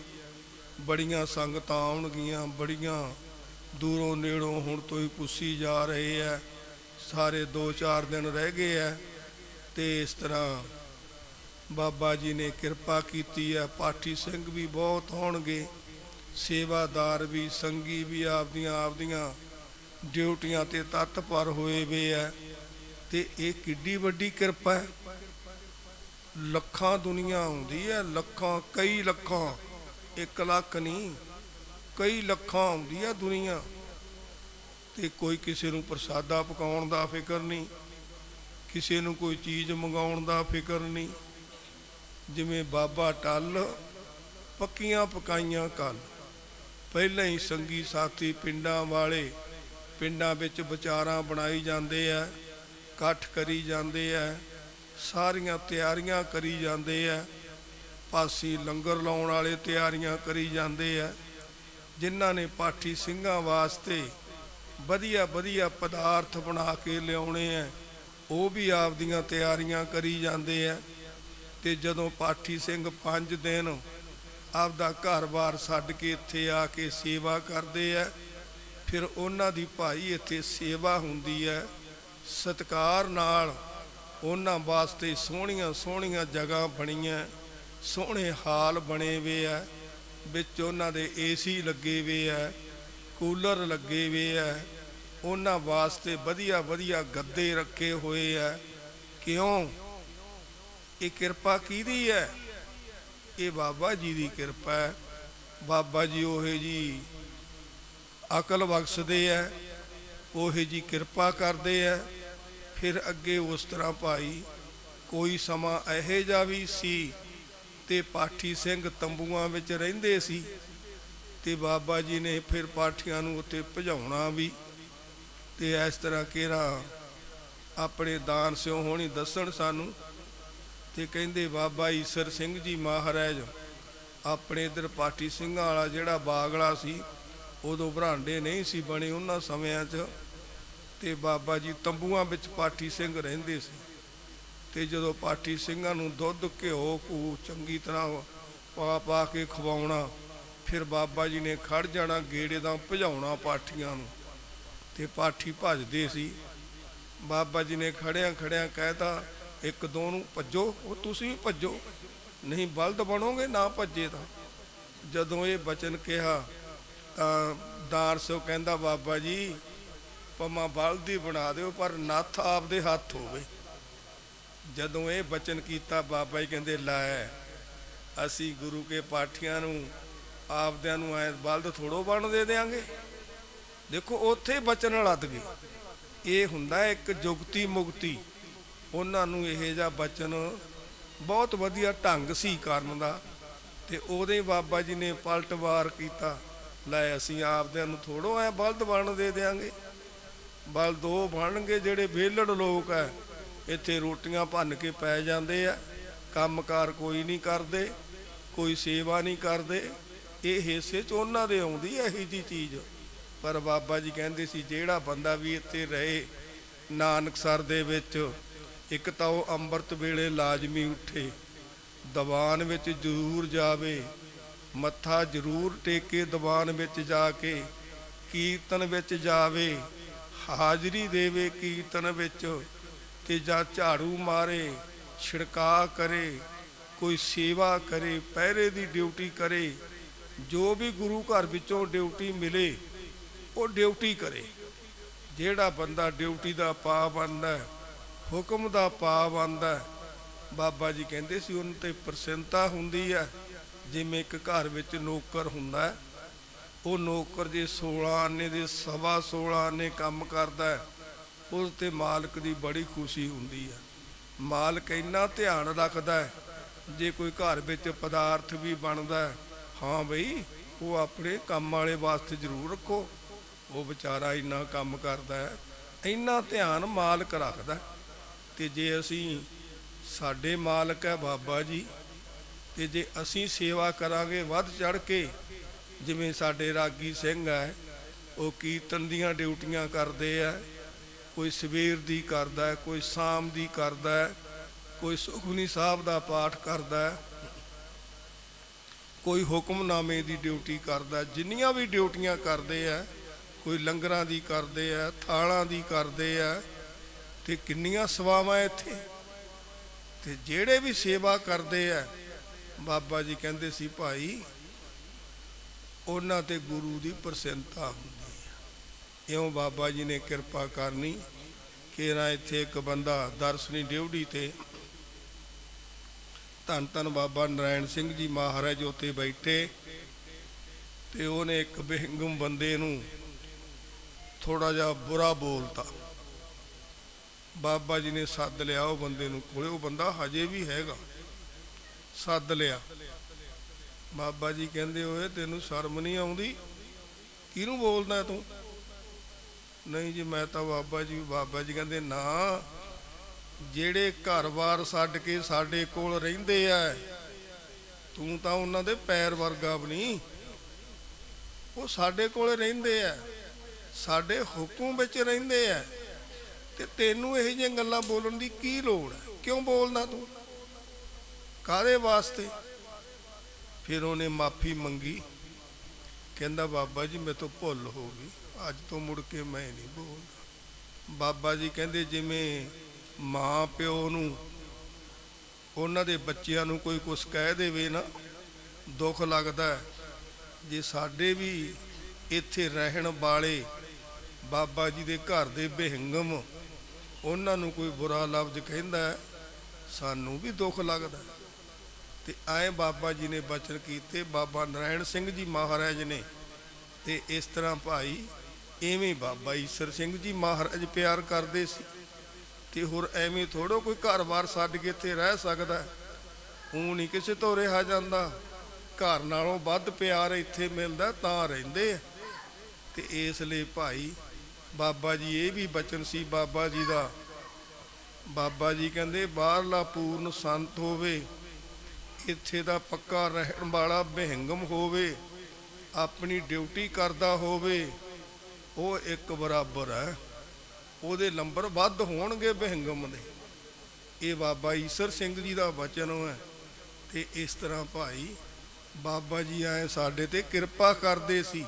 [SPEAKER 1] ਬੜੀਆਂ ਸੰਗਤਾਂ ਆਉਣਗੀਆਂ, ਬੜੀਆਂ ਦੂਰੋਂ ਨੇੜੋਂ ਹੁਣ ਤੋਂ ਹੀ ਪੁੱਛੀ ਜਾ ਰਹੇ ਹੈ। ਸਾਰੇ 2-4 ਦਿਨ ਰਹਿ ਗਏ ਹੈ। ਤੇ ਇਸ ਤਰ੍ਹਾਂ ਬਾਬਾ ਜੀ ਨੇ ਕਿਰਪਾ ਕੀਤੀ ਹੈ। ਪਾਠੀ ਸਿੰਘ ਵੀ ਬਹੁਤ ਹੋਣਗੇ, ਸੇਵਾਦਾਰ ਵੀ, ਸੰਗੀ ਵੀ ਆਪਦੀਆਂ ਡਿਊਟੀਆਂ ਤੇ ਤਤਪਰ ਹੋਏ ਵੇ ਹੈ। ਤੇ ਇਹ ਕਿੱਡੀ ਵੱਡੀ ਕਿਰਪਾ ਹੈ। ਲੱਖਾਂ ਦੁਨੀਆ ਆਉਂਦੀ ਹੈ, ਲੱਖਾਂ, ਕਈ ਲੱਖਾਂ, 1 ਲੱਖ ਨਹੀਂ, ਕਈ ਲੱਖਾਂ ਆਉਂਦੀ ਹੈ ਦੁਨੀਆ। ਤੇ ਕੋਈ ਕਿਸੇ ਨੂੰ ਪ੍ਰਸਾਦਾ ਪਕਾਉਣ ਦਾ ਫਿਕਰ ਨਹੀਂ, ਕਿਸੇ ਨੂੰ ਕੋਈ ਚੀਜ਼ ਮੰਗਾਉਣ ਦਾ ਫਿਕਰ ਨਹੀਂ। ਜਿਵੇਂ ਬਾਬਾ ਟੱਲ ਪੱਕੀਆਂ ਪਕਾਈਆਂ ਕੱਲ, ਪਹਿਲਾਂ ਹੀ ਸੰਗੀ ਸਾਥੀ ਪਿੰਡਾਂ ਵਾਲੇ ਪਿੰਡਾਂ ਵਿੱਚ ਵਿਚਾਰਾਂ ਬਣਾਈ ਜਾਂਦੇ ਆ, ਇਕੱਠ ਕਰੀ ਜਾਂਦੇ ਆ, ਸਾਰੀਆਂ ਤਿਆਰੀਆਂ ਕਰੀ ਜਾਂਦੇ ਆ। ਪਾਸੀ ਲੰਗਰ ਲਾਉਣ ਵਾਲੇ ਤਿਆਰੀਆਂ ਕਰੀ ਜਾਂਦੇ ਆ। ਜਿਨ੍ਹਾਂ ਨੇ ਪਾਠੀ ਸਿੰਘਾਂ ਵਾਸਤੇ ਵਧੀਆ ਪਦਾਰਥ ਬਣਾ ਕੇ ਲਿਆਉਣੇ ਆ, ਉਹ ਵੀ ਆਪਦੀਆਂ ਤਿਆਰੀਆਂ ਕਰੀ ਜਾਂਦੇ ਆ। ਤੇ ਜਦੋਂ ਪਾਠੀ ਸਿੰਘ 5 ਦਿਨ ਆਪਦਾ ਘਰ-ਬਾਰ ਛੱਡ ਕੇ ਇੱਥੇ ਆ ਕੇ ਸੇਵਾ ਕਰਦੇ ਆ, ਫਿਰ ਉਹਨਾਂ ਦੀ ਭਾਈ ਇੱਥੇ ਸੇਵਾ ਹੁੰਦੀ ਹੈ। ਸਤਿਕਾਰ ਨਾਲ ਉਹਨਾਂ ਵਾਸਤੇ ਸੋਹਣੀਆਂ ਸੋਹਣੀਆਂ ਜਗ੍ਹਾ ਬਣੀਆਂ, ਸੋਹਣੇ ਹਾਲ ਬਣੇ ਵੇ ਆ, ਵਿੱਚ ਉਹਨਾਂ ਦੇ ਏਸੀ ਲੱਗੇ ਵੇ ਆ, ਕੂਲਰ ਲੱਗੇ ਵੇ ਆ, ਉਹਨਾਂ ਵਾਸਤੇ ਵਧੀਆ ਵਧੀਆ ਗੱਦੇ ਰੱਖੇ ਹੋਏ ਆ। ਕਿਉਂ? ਇਹ ਕਿਰਪਾ ਕਿਹਦੀ ਹੈ? ਇਹ ਬਾਬਾ ਜੀ ਦੀ ਕਿਰਪਾ ਹੈ। ਬਾਬਾ ਜੀ ਉਹੇ ਜੀ ਅਕਲ ਬਖਸ਼ਦੇ ਹੈ, ਉਹੇ ਜੀ ਕਿਰਪਾ ਕਰਦੇ ਹੈ। ਫਿਰ ਅੱਗੇ ਉਸ ਤਰ੍ਹਾਂ ਭਾਈ ਕੋਈ ਸਮਾਂ ਇਹੋ ਜਿਹਾ ਵੀ ਸੀ ਤੇ ਪਾਠੀ ਸਿੰਘ ਤੰਬੂਆਂ ਵਿੱਚ ਰਹਿੰਦੇ ਸੀ, ਤੇ ਬਾਬਾ ਜੀ ਨੇ ਫਿਰ ਪਾਠੀਆਂ ਨੂੰ ਉੱਥੇ ਭਜਾਉਣਾ ਵੀ। ਤੇ ਇਸ ਤਰ੍ਹਾਂ ਕਿਹੜਾ ਆਪਣੇ ਦਾਨ ਸਿਓ ਹੋਣੀ ਦੱਸਣ ਸਾਨੂੰ, ਤੇ ਕਹਿੰਦੇ ਬਾਬਾ ਈਸਰ ਸਿੰਘ ਜੀ ਮਹਾਰਾਜ ਆਪਣੇ ਇੱਧਰ ਪਾਠੀ ਸਿੰਘਾਂ ਵਾਲਾ ਜਿਹੜਾ ਬਾਗਲਾ ਸੀ, ਉਦੋਂ ਬਰਾਂਡੇ ਨਹੀਂ ਸੀ ਬਣੇ ਉਹਨਾਂ ਸਮਿਆਂ 'ਚ, ਤੇ ਬਾਬਾ ਜੀ ਤੰਬੂਆਂ ਵਿੱਚ ਪਾਠੀ ਸਿੰਘ ਰਹਿੰਦੇ ਸੀ। ਤੇ ਜਦੋਂ ਪਾਠੀ ਸਿੰਘਾਂ ਨੂੰ ਦੁੱਧ ਘਿਓ ਘੂ ਚੰਗੀ ਤਰ੍ਹਾਂ ਪਾ ਪਾ ਕੇ ਖਵਾਉਣਾ, ਫਿਰ ਬਾਬਾ ਜੀ ਨੇ ਖੜ ਜਾਣਾ ਗੇੜੇ ਦਾ ਭਜਾਉਣਾ ਪਾਠੀਆਂ ਨੂੰ, ਤੇ ਪਾਠੀ ਭੱਜਦੇ ਸੀ। ਬਾਬਾ ਜੀ ਨੇ ਖੜਿਆਂ ਖੜਿਆਂ ਕਹਿਤਾ ਇੱਕ ਦੋ ਨੂੰ ਭੱਜੋ, ਉਹ ਤੁਸੀਂ ਵੀ ਭੱਜੋ, ਨਹੀਂ ਬਲਦ ਬਣੋਗੇ ਨਾ ਭੱਜੇ ਤਾਂ। ਜਦੋਂ ਇਹ ਬਚਨ ਕਿਹਾ ਤਾਂ ਦਾਰ ਸਿਓ ਕਹਿੰਦਾ ਬਾਬਾ ਜੀ ਭਾਵੇਂ ਬਲਦ ਹੀ ਬਣਾ ਦਿਓ ਪਰ ਨੱਥ ਆਪਦੇ ਹੱਥ ਹੋਵੇ। ਜਦੋਂ ਇਹ ਬਚਨ ਕੀਤਾ ਬਾਬਾ ਜੀ ਕਹਿੰਦੇ ਲੈ ਅਸੀਂ ਗੁਰੂ ਕੇ ਪਾਠੀਆਂ ਨੂੰ ਆਪਦਿਆਂ ਨੂੰ ਐ ਬਲਦ ਥੋੜੋ ਬਣ ਦੇ ਦਿਆਂਗੇ। ਦੇਖੋ ਉੱਥੇ ਬਚਨ ਲੱਦ ਗਏ। ਇਹ ਹੁੰਦਾ ਇੱਕ ਜੁਗਤੀ ਮੁਕਤੀ। ਉਹਨਾਂ ਨੂੰ ਇਹ ਜਿਹਾ ਬਚਨ ਬਹੁਤ ਵਧੀਆ ਢੰਗ ਸੀ ਕਰਨ ਦਾ, ਤੇ ਉਹਦੇ ਬਾਬਾ ਜੀ ਨੇ ਪਲਟਵਾਰ ਕੀਤਾ, ਲੈ ਅਸੀਂ ਆਪਦਿਆਂ ਨੂੰ ਥੋੜੋ ਐ ਬਲਦ ਬਣ ਦੇ ਦਿਆਂਗੇ। ਬਲਦ ਉਹ ਬਣਨਗੇ ਜਿਹੜੇ ਵਿਹਲੜ ਲੋਕ ਹੈ, ਇੱਥੇ ਰੋਟੀਆਂ ਭੰਨ ਕੇ ਪੈ ਜਾਂਦੇ ਆ, ਕੰਮਕਾਰ ਕੋਈ ਨਹੀਂ ਕਰਦੇ, ਕੋਈ ਸੇਵਾ ਨਹੀਂ ਕਰਦੇ। ਇਹ ਹਿੱਸੇ 'ਚ ਉਹਨਾਂ ਦੇ ਆਉਂਦੀ ਇਹੋ ਜਿਹੀ ਚੀਜ਼। ਪਰ ਬਾਬਾ ਜੀ ਕਹਿੰਦੇ ਸੀ ਜਿਹੜਾ ਬੰਦਾ ਵੀ ਇੱਥੇ ਰਹੇ ਨਾਨਕਸਰ ਦੇ ਵਿੱਚ, ਇੱਕ ਤਾਂ ਉਹ ਅੰਮ੍ਰਿਤ ਵੇਲੇ ਲਾਜ਼ਮੀ ਉੱਠੇ, ਦੀਵਾਨ ਵਿੱਚ ਜ਼ਰੂਰ ਜਾਵੇ, ਮੱਥਾ ਜ਼ਰੂਰ ਟੇਕੇ ਦੀਵਾਨ ਵਿੱਚ ਜਾ ਕੇ, ਕੀਰਤਨ ਵਿੱਚ ਜਾਵੇ, ਹਾਜ਼ਰੀ ਦੇਵੇ ਕੀਰਤਨ ਵਿੱਚ, ਤੇ ਜਾਂ ਝਾੜੂ ਮਾਰੇ, ਛਿੜਕਾ ਕਰੇ, ਕੋਈ ਸੇਵਾ ਕਰੇ, ਪਹਿਰੇ ਦੀ ਡਿਊਟੀ ਕਰੇ, ਜੋ ਵੀ ਗੁਰੂ ਘਰ ਵਿੱਚੋਂ ਡਿਊਟੀ ਮਿਲੇ ਉਹ ਡਿਊਟੀ ਕਰੇ। ਜਿਹੜਾ ਬੰਦਾ ਡਿਊਟੀ ਦਾ ਪਾਬੰਦ ਹੈ, ਹੁਕਮ ਦਾ ਪਾਬੰਦ ਹੈ, ਬਾਬਾ ਜੀ ਕਹਿੰਦੇ ਸੀ ਉਹਨਾਂ ਤੇ ਪ੍ਰਸੰਨਤਾ ਹੁੰਦੀ ਹੈ। ਜਿਵੇਂ ਇੱਕ ਘਰ ਵਿੱਚ ਨੌਕਰ ਹੁੰਦਾ, ਉਹ ਨੌਕਰ ਜੇ 16 ਆਨੇ ਦੇ 16.25 ਆਨੇ ਕੰਮ ਕਰਦਾ, ਉਸ ਤੇ ਮਾਲਕ ਦੀ ਬੜੀ ਖੁਸ਼ੀ ਹੁੰਦੀ ਹੈ। ਮਾਲਕ ਇੰਨਾ ਧਿਆਨ ਰੱਖਦਾ ਹੈ, ਜੇ ਕੋਈ ਘਰ ਵਿੱਚ ਪਦਾਰਥ ਵੀ ਬਣਦਾ, ਹਾਂ ਬਈ ਉਹ ਆਪਣੇ ਕੰਮ ਵਾਲੇ ਵਾਸਤੇ ਜ਼ਰੂਰ ਰੱਖੋ, ਉਹ ਵਿਚਾਰਾ ਇੰਨਾ ਕੰਮ ਕਰਦਾ ਹੈ, ਇੰਨਾ ਧਿਆਨ ਮਾਲਕ ਰੱਖਦਾ। ਤੇ ਜੇ ਅਸੀਂ ਸਾਡੇ ਮਾਲਕ ਹੈ ਬਾਬਾ ਜੀ, ਤੇ ਜੇ ਅਸੀਂ ਸੇਵਾ ਕਰਾਂਗੇ ਵੱਧ ਚੜ ਕੇ, ਜਿਵੇਂ ਸਾਡੇ ਰਾਗੀ ਸਿੰਘ ਹੈ, ਉਹ ਕੀਰਤਨ ਦੀਆਂ ਡਿਊਟੀਆਂ ਕਰਦੇ ਆ, ਕੋਈ ਸਵੇਰ ਦੀ ਕਰਦਾ, ਕੋਈ ਸ਼ਾਮ ਦੀ ਕਰਦਾ, ਕੋਈ ਸੁਖਮਨੀ ਸਾਹਿਬ ਦਾ ਪਾਠ ਕਰਦਾ, ਕੋਈ ਹੁਕਮਨਾਮੇ ਦੀ ਡਿਊਟੀ ਕਰਦਾ, ਜਿੰਨੀਆਂ ਵੀ ਡਿਊਟੀਆਂ ਕਰਦੇ ਆ, ਕੋਈ ਲੰਗਰਾਂ ਦੀ ਕਰਦੇ ਆ, ਥਾਲਾਂ ਦੀ ਕਰਦੇ ਆ, ਤੇ ਕਿੰਨੀਆਂ ਸੇਵਾਵਾਂ ਇੱਥੇ। ਤੇ ਜਿਹੜੇ ਵੀ ਸੇਵਾ ਕਰਦੇ ਆ, ਬਾਬਾ ਜੀ ਕਹਿੰਦੇ ਸੀ ਭਾਈ ਉਹਨਾਂ ਤੇ ਗੁਰੂ ਦੀ ਪ੍ਰਸੰਨਤਾ ਹੁੰਦੀ ਹੈ। ਇਉਂ ਬਾਬਾ ਜੀ ਨੇ ਕਿਰਪਾ ਕਰਨੀ ਕਿ ਨਾ ਇੱਥੇ ਇੱਕ ਬੰਦਾ ਦਰਸ਼ਨੀ ਡਿਊਟੀ ਤੇ, ਧੰਨ ਧੰਨ ਬਾਬਾ ਨਰਾਇਣ ਸਿੰਘ ਜੀ ਮਹਾਰਾਜ ਉੱਥੇ ਬੈਠੇ, ਤੇ ਉਹਨੇ ਇੱਕ ਬੇਹੰਗਮ ਬੰਦੇ ਨੂੰ ਥੋੜਾ ਜਿਹਾ ਬੁਰਾ ਬੋਲਤਾ। ਬਾਬਾ ਜੀ ਨੇ ਸੱਦ ਲਿਆ ਉਹ ਬੰਦੇ ਨੂੰ ਕੋਲੇ, ਉਹ ਬੰਦਾ ਹਜੇ ਵੀ ਹੈਗਾ, ਸੱਦ ਲਿਆ। ਬਾਬਾ ਜੀ ਕਹਿੰਦੇ ਓਏ ਤੈਨੂੰ ਸ਼ਰਮ ਨਹੀਂ ਆਉਂਦੀ, ਕਿਹਨੂੰ ਬੋਲਦਾ ਤੂੰ? ਨਹੀਂ ਜੀ ਮੈਂ ਤਾਂ ਬਾਬਾ ਜੀ। ਬਾਬਾ ਜੀ ਕਹਿੰਦੇ ਨਾ, ਜਿਹੜੇ ਘਰ-ਬਾਰ ਛੱਡ ਕੇ ਸਾਡੇ ਕੋਲ ਰਹਿੰਦੇ ਆ, ਤੂੰ ਤਾਂ ਉਹਨਾਂ ਦੇ ਪੈਰ ਵਰਗਾ ਵੀ ਨਹੀਂ, ਉਹ ਸਾਡੇ ਕੋਲ ਰਹਿੰਦੇ ਆ, ਸਾਡੇ ਹੁਕਮ ਵਿੱਚ ਰਹਿੰਦੇ ਆ, ਤੇ ਤੈਨੂੰ ਇਹੋ ਜਿਹੀਆਂ ਗੱਲਾਂ ਬੋਲਣ ਦੀ ਕੀ ਲੋੜ ਹੈ? ਕਿਉਂ ਬੋਲਦਾ ਤੂੰ? ਕਾਹਦੇ ਵਾਸਤੇ? ਫਿਰ ਉਹਨੇ ਮਾਫੀ ਮੰਗੀ, ਕਹਿੰਦਾ ਬਾਬਾ ਜੀ ਮੇਰੇ ਤੋਂ ਭੁੱਲ ਹੋ ਗਈ, ਅੱਜ ਤੋਂ ਮੁੜ ਕੇ ਮੈਂ ਨਹੀਂ ਬੋਲਦਾ। ਬਾਬਾ ਜੀ ਕਹਿੰਦੇ ਜਿਵੇਂ ਮਾਂ ਪਿਓ ਨੂੰ ਉਹਨਾਂ ਦੇ ਬੱਚਿਆਂ ਨੂੰ ਕੋਈ ਕੁਛ ਕਹਿ ਦੇਵੇ ਨਾ, ਦੁੱਖ ਲੱਗਦਾ, ਜੇ ਸਾਡੇ ਵੀ ਇੱਥੇ ਰਹਿਣ ਵਾਲੇ ਬਾਬਾ ਜੀ ਦੇ ਘਰ ਦੇ ਬਿਹੰਗਮ ਉਹਨਾਂ ਨੂੰ ਕੋਈ ਬੁਰਾ ਲਫ਼ਜ਼ ਕਹਿੰਦਾ, ਸਾਨੂੰ ਵੀ ਦੁੱਖ ਲੱਗਦਾ। ਤੇ ਐਂ ਬਾਬਾ ਜੀ ਨੇ ਬਚਨ ਕੀਤੇ, ਬਾਬਾ ਨਾਰਾਇਣ ਸਿੰਘ ਜੀ ਮਹਾਰਾਜ ਨੇ। ਤੇ ਇਸ ਤਰ੍ਹਾਂ ਭਾਈ ਐਵੇਂ ਬਾਬਾ ਈਸਰ ਸਿੰਘ ਜੀ ਮਹਾਰਾਜ ਪਿਆਰ ਕਰਦੇ ਸੀ। ਤੇ ਹੋਰ ਐਵੇਂ ਥੋੜ੍ਹਾ ਕੋਈ ਘਰ-ਬਾਰ ਛੱਡ ਕੇ ਇੱਥੇ ਰਹਿ ਸਕਦਾ, ਊਂ ਨਹੀਂ ਕਿਸੇ ਤੋਂ ਰਿਹਾ ਜਾਂਦਾ। ਘਰ ਨਾਲੋਂ ਵੱਧ ਪਿਆਰ ਇੱਥੇ ਮਿਲਦਾ ਤਾਂ ਰਹਿੰਦੇ ਆ। ਤੇ ਇਸ ਲਈ ਭਾਈ ਬਾਬਾ ਜੀ ਇਹ ਵੀ ਬਚਨ ਸੀ ਬਾਬਾ ਜੀ ਦਾ। ਬਾਬਾ ਜੀ ਕਹਿੰਦੇ ਬਾਹਰਲਾ ਪੂਰਨ ਸੰਤ ਹੋਵੇ, ਇੱਥੇ ਦਾ ਪੱਕਾ ਰਹਿਣ ਵਾਲਾ ਬਿਹੰਗਮ ਹੋਵੇ, ਆਪਣੀ ਡਿਊਟੀ ਕਰਦਾ ਹੋਵੇ, ਉਹ ਇੱਕ ਬਰਾਬਰ ਹੈ, ਉਹਦੇ ਨੰਬਰ ਵੱਧ ਹੋਣਗੇ ਬਿਹੰਗਮ ਦੇ। ਇਹ ਬਾਬਾ ਈਸਰ ਸਿੰਘ ਜੀ ਦਾ ਬਚਨ ਹੈ। ਤੇ ਇਸ ਤਰ੍ਹਾਂ ਭਾਈ ਬਾਬਾ ਜੀ ਆਏ ਸਾਡੇ ਤੇ ਕਿਰਪਾ ਕਰਦੇ ਸੀ।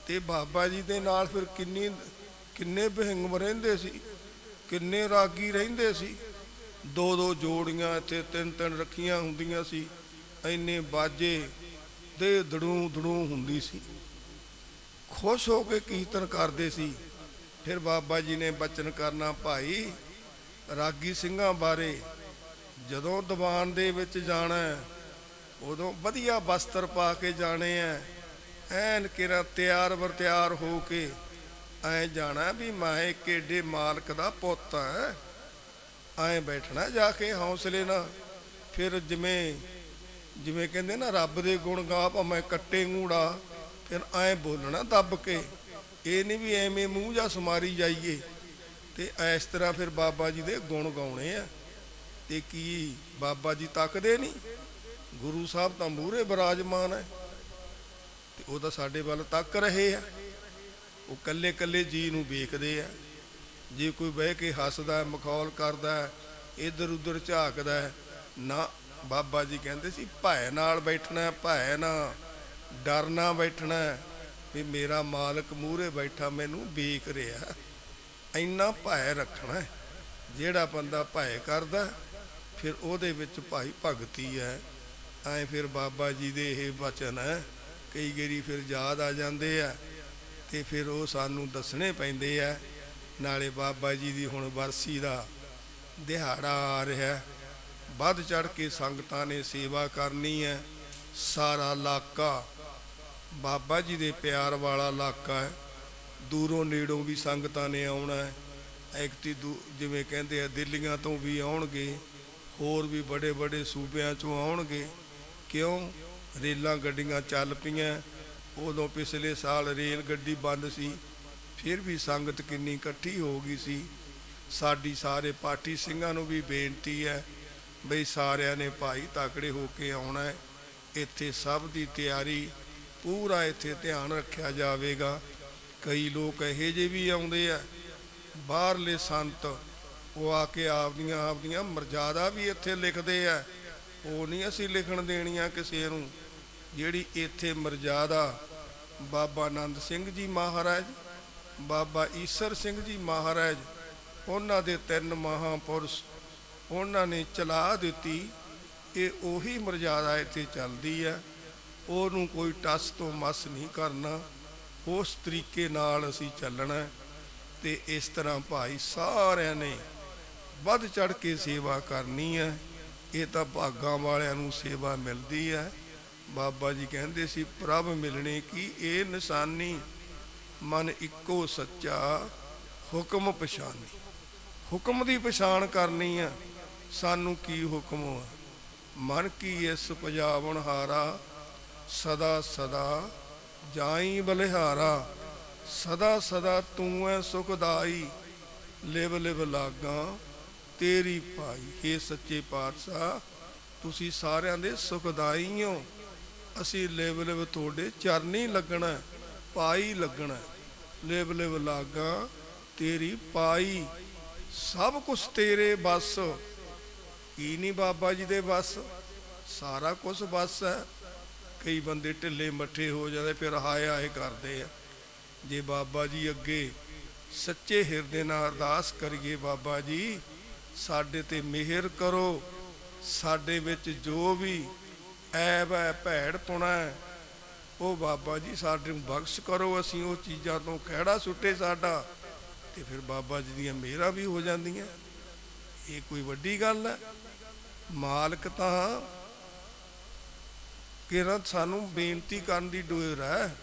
[SPEAKER 1] ਤੇ ਬਾਬਾ ਜੀ ਦੇ ਨਾਲ ਫਿਰ ਕਿੰਨੇ ਬਿਹੰਗਮ ਰਹਿੰਦੇ ਸੀ, ਕਿੰਨੇ ਰਾਗੀ ਰਹਿੰਦੇ ਸੀ। 2-2 ਜੋੜੀਆਂ ਇੱਥੇ 3-3 ਰੱਖੀਆਂ ਹੁੰਦੀਆਂ ਸੀ, ਇੰਨੇ ਬਾਜੇ ਦੇ ਦੜੂ ਦੜੂ ਹੁੰਦੀ ਸੀ, ਖੁਸ਼ ਹੋ ਕੇ ਕੀਰਤਨ ਕਰਦੇ ਸੀ। ਫਿਰ ਬਾਬਾ ਜੀ ਨੇ ਬਚਨ ਕਰਨਾ ਭਾਈ ਰਾਗੀ ਸਿੰਘਾਂ ਬਾਰੇ, ਜਦੋਂ ਦੀਵਾਨ ਦੇ ਵਿੱਚ ਜਾਣਾ ਉਦੋਂ ਵਧੀਆ ਵਸਤਰ ਪਾ ਕੇ ਜਾਣੇ ਆ, ਐਨ ਕਿਰਾ ਤਿਆਰ ਬਰ ਤਿਆਰ ਹੋ ਕੇ ਐਂ ਜਾਣਾ ਵੀ ਮੈਂ ਇੱਕ ਏਡੇ ਮਾਲਕ ਦਾ ਪੁੱਤ ਹੈ। ਐਂ ਬੈਠਣਾ ਜਾ ਕੇ ਹੌਸਲੇ ਨਾਲ। ਫਿਰ ਜਿਵੇਂ ਕਹਿੰਦੇ ਨਾ ਰੱਬ ਦੇ ਗੁਣ ਗਾ ਭਾਵੇਂ ਕੱਟੇ ngੂੜਾ, ਫਿਰ ਐਂ ਬੋਲਣਾ ਦੱਬ ਕੇ, ਇਹ ਨਹੀਂ ਵੀ ਐਵੇਂ ਮੂੰਹ ਜਾਂ ਸਮਾਰੀ ਜਾਈਏ। ਤੇ ਇਸ ਤਰ੍ਹਾਂ ਫਿਰ ਬਾਬਾ ਜੀ ਦੇ ਗੁਣ ਗਾਉਣੇ ਆ। ਤੇ ਕੀ ਬਾਬਾ ਜੀ ਤੱਕਦੇ ਨਹੀਂ? ਗੁਰੂ ਸਾਹਿਬ ਤਾਂ ਮੂਹਰੇ ਬਿਰਾਜਮਾਨ ਹੈ, ਤੇ ਉਹ ਤਾਂ ਸਾਡੇ ਵੱਲ ਤੱਕ ਰਹੇ ਆ। ਉਹ ਕੱਲੇ ਕੱਲੇ ਜੀ ਨੂੰ ਵੇਖਦੇ ਆ। ਜੇ ਕੋਈ ਬਹਿ ਕੇ ਹੱਸਦਾ, ਮਖੌਲ ਕਰਦਾ, ਇੱਧਰ ਉੱਧਰ ਝਾਕਦਾ ਨਾ, ਬਾਬਾ ਜੀ ਕਹਿੰਦੇ ਸੀ ਭੈ ਨਾਲ ਬੈਠਣਾ, ਭੈ ਨਾ ਡਰਨਾ ਬੈਠਣਾ ਵੀ ਮੇਰਾ ਮਾਲਕ ਮੂਹਰੇ ਬੈਠਾ ਮੈਨੂੰ ਵੇਖ ਰਿਹਾ। ਇੰਨਾ ਭੈ ਰੱਖਣਾ। ਜਿਹੜਾ ਬੰਦਾ ਭੈ ਕਰਦਾ ਫਿਰ ਉਹਦੇ ਵਿੱਚ ਭਾਈ ਭਗਤੀ ਹੈ। ਐਂ ਫਿਰ ਬਾਬਾ ਜੀ ਦੇ ਇਹ ਬਚਨ ਹੈ, ਕਈ ਵਾਰੀ ਫਿਰ ਯਾਦ ਆ ਜਾਂਦੇ ਆ ਤੇ ਫਿਰ ਉਹ ਸਾਨੂੰ ਦੱਸਣੇ ਪੈਂਦੇ ਆ। ਨਾਲੇ ਬਾਬਾ ਜੀ ਦੀ ਹੁਣ ਵਰਸੀ ਦਾ ਦਿਹਾੜਾ ਆ ਰਿਹਾ, ਵੱਧ ਚੜ੍ਹ ਕੇ ਸੰਗਤਾਂ ਨੇ ਸੇਵਾ ਕਰਨੀ ਹੈ। ਸਾਰਾ ਇਲਾਕਾ ਬਾਬਾ ਜੀ ਦੇ ਪਿਆਰ ਵਾਲਾ ਇਲਾਕਾ ਹੈ, ਦੂਰੋਂ ਨੇੜੋਂ ਵੀ ਸੰਗਤਾਂ ਨੇ ਆਉਣਾ ਹੈ। ਐਕਤੀ ਜਿਵੇਂ ਕਹਿੰਦੇ ਆ ਦਿੱਲੀਆਂ ਤੋਂ ਵੀ ਆਉਣਗੇ, ਹੋਰ ਵੀ ਬੜੇ ਬੜੇ ਸੂਬਿਆਂ 'ਚੋਂ ਆਉਣਗੇ। ਕਿਉਂ? ਰੇਲਾਂ ਗੱਡੀਆਂ ਚੱਲ ਪਈਆਂ। ਉਦੋਂ ਪਿਛਲੇ ਸਾਲ ਰੇਲ ਗੱਡੀ ਬੰਦ ਸੀ, ਫਿਰ ਵੀ ਸੰਗਤ ਕਿੰਨੀ ਇਕੱਠੀ ਹੋ ਗਈ ਸੀ। ਸਾਡੀ ਸਾਰੇ ਪਾਠੀ ਸਿੰਘਾਂ ਨੂੰ ਵੀ ਬੇਨਤੀ ਹੈ ਬਈ ਸਾਰਿਆਂ ਨੇ ਭਾਈ ਤਕੜੇ ਹੋ ਕੇ ਆਉਣਾ ਹੈ। ਇੱਥੇ ਸਭ ਦੀ ਤਿਆਰੀ ਪੂਰਾ ਇੱਥੇ ਧਿਆਨ ਰੱਖਿਆ ਜਾਵੇਗਾ। ਕਈ ਲੋਕ ਇਹੋ ਜਿਹੇ ਵੀ ਆਉਂਦੇ ਆ ਬਾਹਰਲੇ ਸੰਤ, ਉਹ ਆ ਕੇ ਆਪਦੀਆਂ ਮਰਜ਼ਾਦਾ ਵੀ ਇੱਥੇ ਲਿਖਦੇ ਆ। ਉਹ ਨਹੀਂ ਅਸੀਂ ਲਿਖਣ ਦੇਣੀਆਂ ਕਿਸੇ ਨੂੰ। ਜਿਹੜੀ ਇੱਥੇ ਮਰਜ਼ਾਦਾ ਬਾਬਾ ਆਨੰਦ ਸਿੰਘ ਜੀ ਮਹਾਰਾਜ, ਬਾਬਾ ਈਸਰ ਸਿੰਘ ਜੀ ਮਹਾਰਾਜ, ਉਹਨਾਂ ਦੇ 3 ਮਹਾਂਪੁਰਸ਼ ਉਹਨਾਂ ਨੇ ਚਲਾ ਦਿੱਤੀ। ਇਹ ਉਹੀ ਮਰਜ਼ਾਦਾ ਇੱਥੇ ਚੱਲਦੀ ਹੈ। ਉਹਨੂੰ ਕੋਈ ਟਸ ਤੋਂ ਮਸ ਨਹੀਂ ਕਰਨਾ, ਉਸ ਤਰੀਕੇ ਨਾਲ ਅਸੀਂ ਚੱਲਣਾ। ਤੇ ਇਸ ਤਰ੍ਹਾਂ ਭਾਈ ਸਾਰਿਆਂ ਨੇ ਵੱਧ ਚੜ੍ਹ ਕੇ ਸੇਵਾ ਕਰਨੀ ਹੈ। ਇਹ ਤਾਂ ਭਾਗਾਂ ਵਾਲਿਆਂ ਨੂੰ ਸੇਵਾ ਮਿਲਦੀ ਹੈ। ਬਾਬਾ ਜੀ ਕਹਿੰਦੇ ਸੀ ਪ੍ਰਭ ਮਿਲਣੇ ਕੀ ਇਹ ਨਿਸ਼ਾਨੀ, ਮਨ ਇੱਕੋ ਸੱਚਾ ਹੁਕਮ ਪਛਾਨੀ। ਹੁਕਮ ਦੀ ਪਛਾਣ ਕਰਨੀ ਆ। ਸਾਨੂੰ ਕੀ ਹੁਕਮ ਹੈ? ਮਨ ਕੀ ਇਸ ਪਜਾਵਣ ਹਾਰਾ, ਸਦਾ ਸਦਾ ਜਾਈ ਬਲਿਹਾਰਾ। ਸਦਾ ਸਦਾ ਤੂੰ ਐ ਸੁਖਦਾਈ, ਲਿਵ ਲਿਵ ਲਾਗਾ ਤੇਰੀ ਪਾਈ। ਹੇ ਸੱਚੇ ਪਾਤਸ਼ਾਹ, ਤੁਸੀਂ ਸਾਰਿਆਂ ਦੇ ਸੁਖਦਾਈ ਹੋ। ਅਸੀਂ ਲਿਵ ਲਿਵ ਤੁਹਾਡੇ ਚਰਨੀ ਲੱਗਣਾ, ਪਾਈ ਲੱਗਣਾ। ਲਿਵ ਲਿਵ ਲਾਗਾ ਤੇਰੀ ਪਾਈ। ਸਭ ਕੁਛ ਤੇਰੇ ਬਸ। ਕੀ ਨਹੀਂ ਬਾਬਾ ਜੀ ਦੇ ਬਸ? ਸਾਰਾ ਕੁਝ ਬਸ ਹੈ। ਕਈ ਬੰਦੇ ਢਿੱਲੇ ਮੱਠੇ ਹੋ ਜਾਂਦੇ, ਫਿਰ ਹਾਏ ਹਾਏ ਕਰਦੇ ਆ। ਜੇ ਬਾਬਾ ਜੀ ਅੱਗੇ ਸੱਚੇ ਹਿਰਦੇ ਨਾਲ ਅਰਦਾਸ ਕਰੀਏ, ਬਾਬਾ ਜੀ ਸਾਡੇ ਤੇ ਮਿਹਰ ਕਰੋ, ਸਾਡੇ ਵਿੱਚ ਜੋ ਵੀ ਐਬ ਹੈ, ਭੈੜ ਪੁਣਾ ਹੈ, ਉਹ ਬਾਬਾ ਜੀ ਸਾਡੇ ਨੂੰ ਬਖਸ਼ ਕਰੋ, ਅਸੀਂ ਉਹ ਚੀਜ਼ਾਂ ਤੋਂ ਖਹਿੜਾ ਸੁੱਟੇ ਸਾਡਾ, ਤੇ ਫਿਰ ਬਾਬਾ ਜੀ ਦੀਆਂ ਮਿਹਰਾਂ ਵੀ ਹੋ ਜਾਂਦੀਆਂ। ਇਹ ਕੋਈ ਵੱਡੀ ਗੱਲ ਹੈ? ਮਾਲਕ ਤਾਂ ਕਿਰਨ ਸਾਨੂੰ ਬੇਨਤੀ ਕਰਨ ਦੀ ਡੋਰ ਹੈ,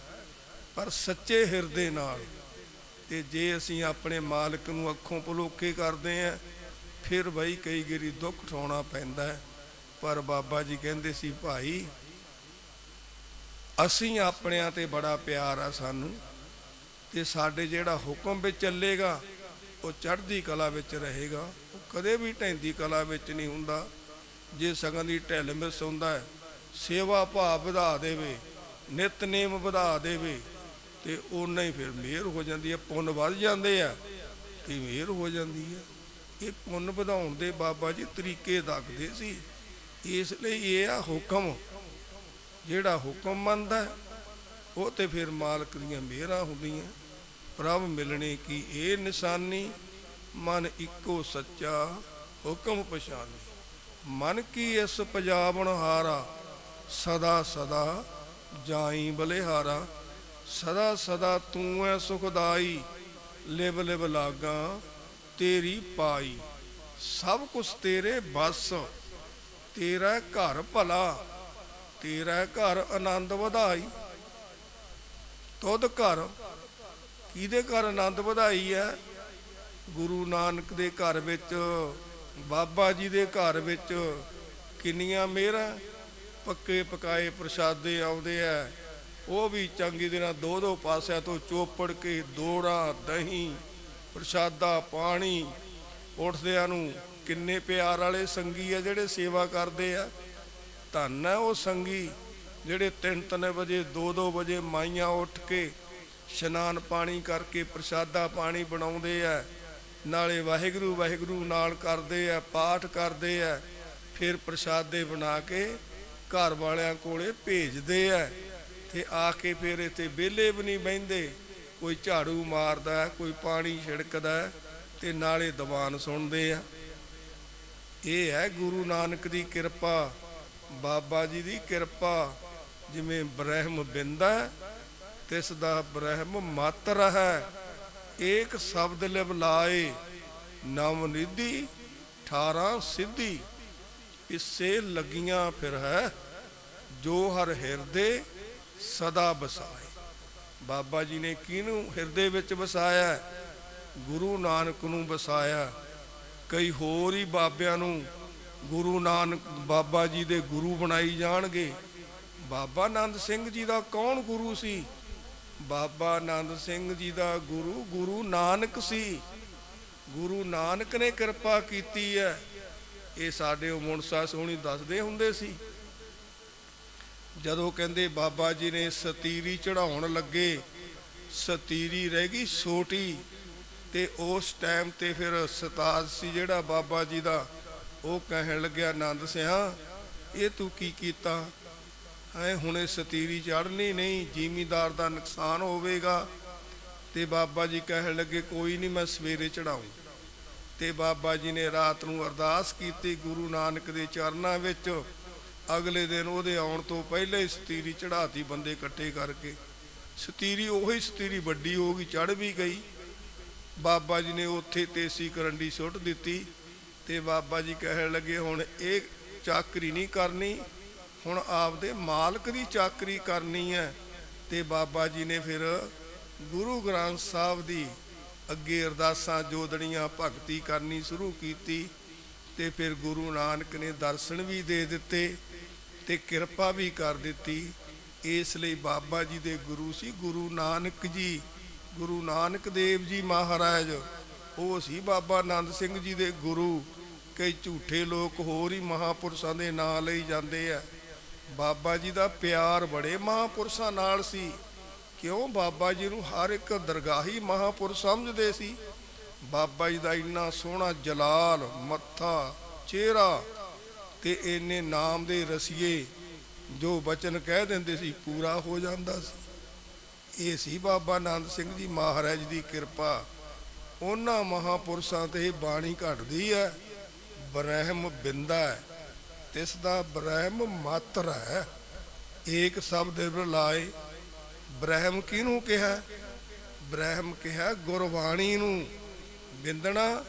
[SPEAKER 1] ਪਰ ਸੱਚੇ ਹਿਰਦੇ ਨਾਲ। ਤੇ ਜੇ ਅਸੀਂ ਆਪਣੇ ਮਾਲਕ ਨੂੰ ਅੱਖੋਂ ਭੁਲੇਖੇ ਕਰਦੇ ਹਾਂ, ਫਿਰ ਬਈ ਕਈ ਵਾਰੀ ਦੁੱਖ ਉਠਾਉਣਾ ਪੈਂਦਾ ਹੈ। ਪਰ ਬਾਬਾ ਜੀ ਕਹਿੰਦੇ ਸੀ, ਭਾਈ ਅਸੀਂ ਆਪਣਿਆਂ ਤੇ ਬੜਾ ਪਿਆਰ ਆ ਸਾਨੂੰ, ਤੇ ਸਾਡੇ ਜਿਹੜਾ ਹੁਕਮ ਵਿੱਚ ਚੱਲੇਗਾ ਉਹ ਚੜ੍ਹਦੀ ਕਲਾ ਵਿੱਚ ਰਹੇਗਾ, ਉਹ ਕਦੇ ਵੀ ਢਹਿੰਦੀ ਕਲਾ ਵਿੱਚ ਨਹੀਂ ਹੁੰਦਾ। ਜੇ ਸਗਨ ਦੀ ਢਿੱਲ ਮਿਸ ਹੁੰਦਾ ਹੈ, ਸੇਵਾ ਭਾਵ ਵਧਾ ਦੇਵੇ, ਨਿਤਨੇਮ ਵਧਾ ਦੇਵੇ, ਤੇ ਓਨਾ ਹੀ ਫਿਰ ਮਿਹਰ ਹੋ ਜਾਂਦੀ ਹੈ। ਪੁੰਨ ਵੱਧ ਜਾਂਦੇ ਆ ਤੇ ਮਿਹਰ ਹੋ ਜਾਂਦੀ ਹੈ। ਇਹ ਪੁੰਨ ਵਧਾਉਣ ਦੇ ਬਾਬਾ ਜੀ ਤਰੀਕੇ ਦੱਸਦੇ ਸੀ। ਇਸ ਲਈ ਇਹ ਆ ਹੁਕਮ, ਜਿਹੜਾ ਹੁਕਮ ਮੰਨਦਾ ਉਹ ਤੇ ਫਿਰ ਮਾਲਕ ਦੀਆਂ ਮਿਹਰਾਂ ਹੁੰਦੀਆਂ। ਪ੍ਰਭ ਮਿਲਣੇ ਕੀ ਇਹ ਨਿਸ਼ਾਨੀ, ਮਨ ਇੱਕੋ ਸੱਚਾ ਹੁਕਮ ਪਛਾਨੀ। ਮਨ ਕੀ ਇਸ ਪਜਾਵਣ ਹਾਰਾ, ਸਦਾ ਸਦਾ ਜਾਈ ਬਲਿਹਾਰਾ। ਸਦਾ ਸਦਾ ਤੂੰ ਐ ਸੁਖਦਾਈ, ਲਿਵ ਲਿਵ ਲਾਗਾ ਤੇਰੀ ਪਾਈ। ਸਭ ਕੁਛ ਤੇਰੇ ਬਸ, ਤੇਰਾ ਘਰ ਭਲਾ, ਤੇਰਾ ਘਰ ਆਨੰਦ ਵਧਾਈ। ਤੁਧ ਘਰ, ਕਿਹਦੇ ਘਰ ਆਨੰਦ ਵਧਾਈ ਹੈ? ਗੁਰੂ ਨਾਨਕ ਦੇ ਘਰ ਵਿੱਚ, ਬਾਬਾ ਜੀ ਦੇ ਘਰ ਵਿੱਚ ਕਿੰਨੀਆਂ ਮਿਹਰਾਂ। ਪੱਕੇ ਪਕਾਏ ਪ੍ਰਸ਼ਾਦੇ ਆਉਂਦੇ ਆ, ਉਹ ਵੀ ਚੰਗੀ ਤਰ੍ਹਾਂ ਦੋ ਦੋ ਪਾਸਿਆਂ ਤੋਂ ਚੋਪੜ ਕੇ, ਦੋੜਾ ਦਹੀਂ ਪ੍ਰਸ਼ਾਦਾ ਪਾਣੀ। ਉੱਠਦਿਆਂ ਨੂੰ ਕਿੰਨੇ ਪਿਆਰ ਵਾਲੇ ਸੰਗੀ ਆ ਜਿਹੜੇ ਸੇਵਾ ਕਰਦੇ ਆ। ਧੰਨ ਹੈ ਉਹ ਸੰਗੀ ਜਿਹੜੇ 3-3 ਵਜੇ 2-2 ਵਜੇ ਮਾਈਆਂ ਉੱਠ ਕੇ ਇਸ਼ਨਾਨ ਪਾਣੀ ਕਰਕੇ ਪ੍ਰਸ਼ਾਦਾ ਪਾਣੀ ਬਣਾਉਂਦੇ ਆ, ਨਾਲੇ ਵਾਹਿਗੁਰੂ ਵਾਹਿਗੁਰੂ ਨਾਲ ਕਰਦੇ ਆ, ਪਾਠ ਕਰਦੇ ਆ, ਫਿਰ ਪ੍ਰਸ਼ਾਦੇ ਬਣਾ ਕੇ ਘਰ ਵਾਲਿਆਂ ਕੋਲੇ ਭੇਜਦੇ ਆ। ਤੇ ਆ ਕੇ ਫਿਰ ਇੱਥੇ ਵਿਹਲੇ ਵੀ ਨਹੀਂ ਬਹਿੰਦੇ, ਕੋਈ ਝਾੜੂ ਮਾਰਦਾ, ਕੋਈ ਪਾਣੀ ਛਿੜਕਦਾ, ਤੇ ਨਾਲੇ ਦੀਵਾਨ ਸੁਣਦੇ ਆ। ਇਹ ਹੈ ਗੁਰੂ ਨਾਨਕ ਦੀ ਕਿਰਪਾ, ਬਾਬਾ ਜੀ ਦੀ ਕਿਰਪਾ। ਜਿਵੇਂ ਬ੍ਰਹਮ ਬਿੰਦਾ ਤਿਸ ਦਾ ਬ੍ਰਹਮ ਮਤ ਰਹੈ, ਏਕ ਸ਼ਬਦ ਲਿਵ ਲਾਏ, ਨਵ ਨਿਧੀ 18 ਸਿੱਧੀ। ਇਸੇ ਲੱਗੀਆਂ ਫਿਰ ਹੈ, ਜੋ ਹਰ ਹਿਰਦੇ ਸਦਾ ਬਸਾਏ। ਬਾਬਾ ਜੀ ਨੇ ਕਿਹਨੂੰ ਹਿਰਦੇ ਵਿੱਚ ਵਸਾਇਆ? ਗੁਰੂ ਨਾਨਕ ਨੂੰ ਵਸਾਇਆ। ਕਈ ਹੋਰ ਹੀ ਬਾਬਿਆਂ ਨੂੰ ਗੁਰੂ ਨਾਨਕ ਬਾਬਾ ਜੀ ਦੇ ਗੁਰੂ ਬਣਾਈ ਜਾਣਗੇ। ਬਾਬਾ ਆਨੰਦ ਸਿੰਘ ਜੀ ਦਾ ਕੌਣ ਗੁਰੂ ਸੀ? ਬਾਬਾ ਆਨੰਦ ਸਿੰਘ ਜੀ ਦਾ ਗੁਰੂ ਗੁਰੂ ਨਾਨਕ ਸੀ। ਗੁਰੂ ਨਾਨਕ ਨੇ ਕਿਰਪਾ ਕੀਤੀ ਹੈ। ਇਹ ਸਾਡੇ ਉਹ ਮੁਨਸਾ ਸੋਹਣੀ ਦੱਸਦੇ ਹੁੰਦੇ ਸੀ, ਜਦੋਂ ਕਹਿੰਦੇ ਬਾਬਾ ਜੀ ਨੇ ਸਤੀਰੀ ਚੜਾਉਣ ਲੱਗੇ, ਸਤੀਰੀ ਰਹਿ ਗਈ ਛੋਟੀ, ਤੇ ਉਸ ਟਾਈਮ ਤੇ ਫਿਰ ਉਸਤਾਦ ਸੀ ਜਿਹੜਾ ਬਾਬਾ ਜੀ ਦਾ, ਉਹ ਕਹਿਣ ਲੱਗਿਆ, ਆਨੰਦ ਸਿਆ ਇਹ ਤੂੰ ਕੀ ਕੀਤਾ ਹੈ? ਹੁਣੇ ਸਤੀਰੀ ਚੜ੍ਹਨੀ ਨਹੀਂ, ਜ਼ਿਮੀਂਦਾਰ ਦਾ ਨੁਕਸਾਨ ਹੋਵੇਗਾ। ਤੇ ਬਾਬਾ ਜੀ ਕਹਿਣ ਲੱਗੇ, ਕੋਈ ਨਹੀਂ, ਮੈਂ ਸਵੇਰੇ ਚੜਾਊਂ। ਤੇ ਬਾਬਾ ਜੀ ਨੇ ਰਾਤ ਨੂੰ ਅਰਦਾਸ ਕੀਤੀ ਗੁਰੂ ਨਾਨਕ ਦੇ ਚਰਨਾਂ ਵਿੱਚ। ਅਗਲੇ ਦਿਨ ਉਹਦੇ ਆਉਣ ਤੋਂ ਪਹਿਲਾਂ ਹੀ ਸਤੀਰੀ ਚੜਾਤੀ ਬੰਦੇ ਇਕੱਠੇ ਕਰਕੇ। ਸਤੀਰੀ ਉਹੀ ਸਤੀਰੀ ਵੱਡੀ ਹੋ ਗਈ, ਚੜ੍ਹ ਵੀ ਗਈ। ਬਾਬਾ ਜੀ ਨੇ ਉੱਥੇ ਤੇਸੀ ਕਰੰਡੀ ਸੁੱਟ ਦਿੱਤੀ। ਤੇ ਬਾਬਾ ਜੀ ਕਹਿਣ ਲੱਗੇ, ਹੁਣ ਇਹ ਚਾਕਰੀ ਨਹੀਂ ਕਰਨੀ, ਹੁਣ ਆਪਦੇ ਮਾਲਕ ਦੀ ਚਾਕਰੀ ਕਰਨੀ ਹੈ। ਤੇ ਬਾਬਾ ਜੀ ਨੇ ਫਿਰ ਗੁਰੂ ਗ੍ਰੰਥ ਸਾਹਿਬ ਦੀ ਅੱਗੇ ਅਰਦਾਸਾਂ ਜੋਦੜੀਆਂ, ਭਗਤੀ ਕਰਨੀ ਸ਼ੁਰੂ ਕੀਤੀ। ਤੇ ਫਿਰ ਗੁਰੂ ਨਾਨਕ ਨੇ ਦਰਸ਼ਨ ਵੀ ਦੇ ਦਿੱਤੇ ਤੇ ਕਿਰਪਾ ਵੀ ਕਰ ਦਿੱਤੀ। ਇਸ ਲਈ ਬਾਬਾ ਜੀ ਦੇ ਗੁਰੂ ਸੀ ਗੁਰੂ ਨਾਨਕ ਜੀ, ਗੁਰੂ ਨਾਨਕ ਦੇਵ ਜੀ ਮਹਾਰਾਜ। ਉਹ ਸੀ ਬਾਬਾ ਆਨੰਦ ਸਿੰਘ ਜੀ ਦੇ ਗੁਰੂ। ਕਈ ਝੂਠੇ ਲੋਕ ਹੋਰ ਹੀ ਮਹਾਂਪੁਰਸ਼ਾਂ ਦੇ ਨਾਂ ਲਈ ਜਾਂਦੇ ਆ। ਬਾਬਾ ਜੀ ਦਾ ਪਿਆਰ ਬੜੇ ਮਹਾਂਪੁਰਸ਼ਾਂ ਨਾਲ ਸੀ। ਕਿਉਂ? ਬਾਬਾ ਜੀ ਨੂੰ ਹਰ ਇੱਕ ਦਰਗਾਹੀ ਮਹਾਂਪੁਰਸ਼ ਸਮਝਦੇ ਸੀ। ਬਾਬਾ ਜੀ ਦਾ ਇੰਨਾ ਸੋਹਣਾ ਜਲਾਲ, ਮੱਥਾ, ਚਿਹਰਾ, ਤੇ ਇੰਨੇ ਨਾਮ ਦੇ ਰਸੀਏ ਜੋ ਬਚਨ ਕਹਿ ਦਿੰਦੇ ਸੀ ਪੂਰਾ ਹੋ ਜਾਂਦਾ ਸੀ। ਇਹ ਸੀ ਬਾਬਾ ਆਨੰਦ ਸਿੰਘ ਜੀ ਮਹਾਰਾਜ ਦੀ ਕਿਰਪਾ। ਉਹਨਾਂ ਮਹਾਪੁਰਸ਼ਾਂ ਤੇ ਬਾਣੀ ਘਟਦੀ ਹੈ। ਬ੍ਰਹਮ ਬਿੰਦਾ ਹੈ, ਤਿਸ ਦਾ ਬ੍ਰਹਮ ਮਾਤਰ ਹੈ। ਏਕ ਸ਼ਬਦ ਰਲਾਏ। ਬ੍ਰਹਮ ਕਿਹਨੂੰ ਕਿਹਾ? ਬ੍ਰਹਮ ਕਿਹਾ ਗੁਰਬਾਣੀ ਨੂੰ। ਬਿੰਦਣਾ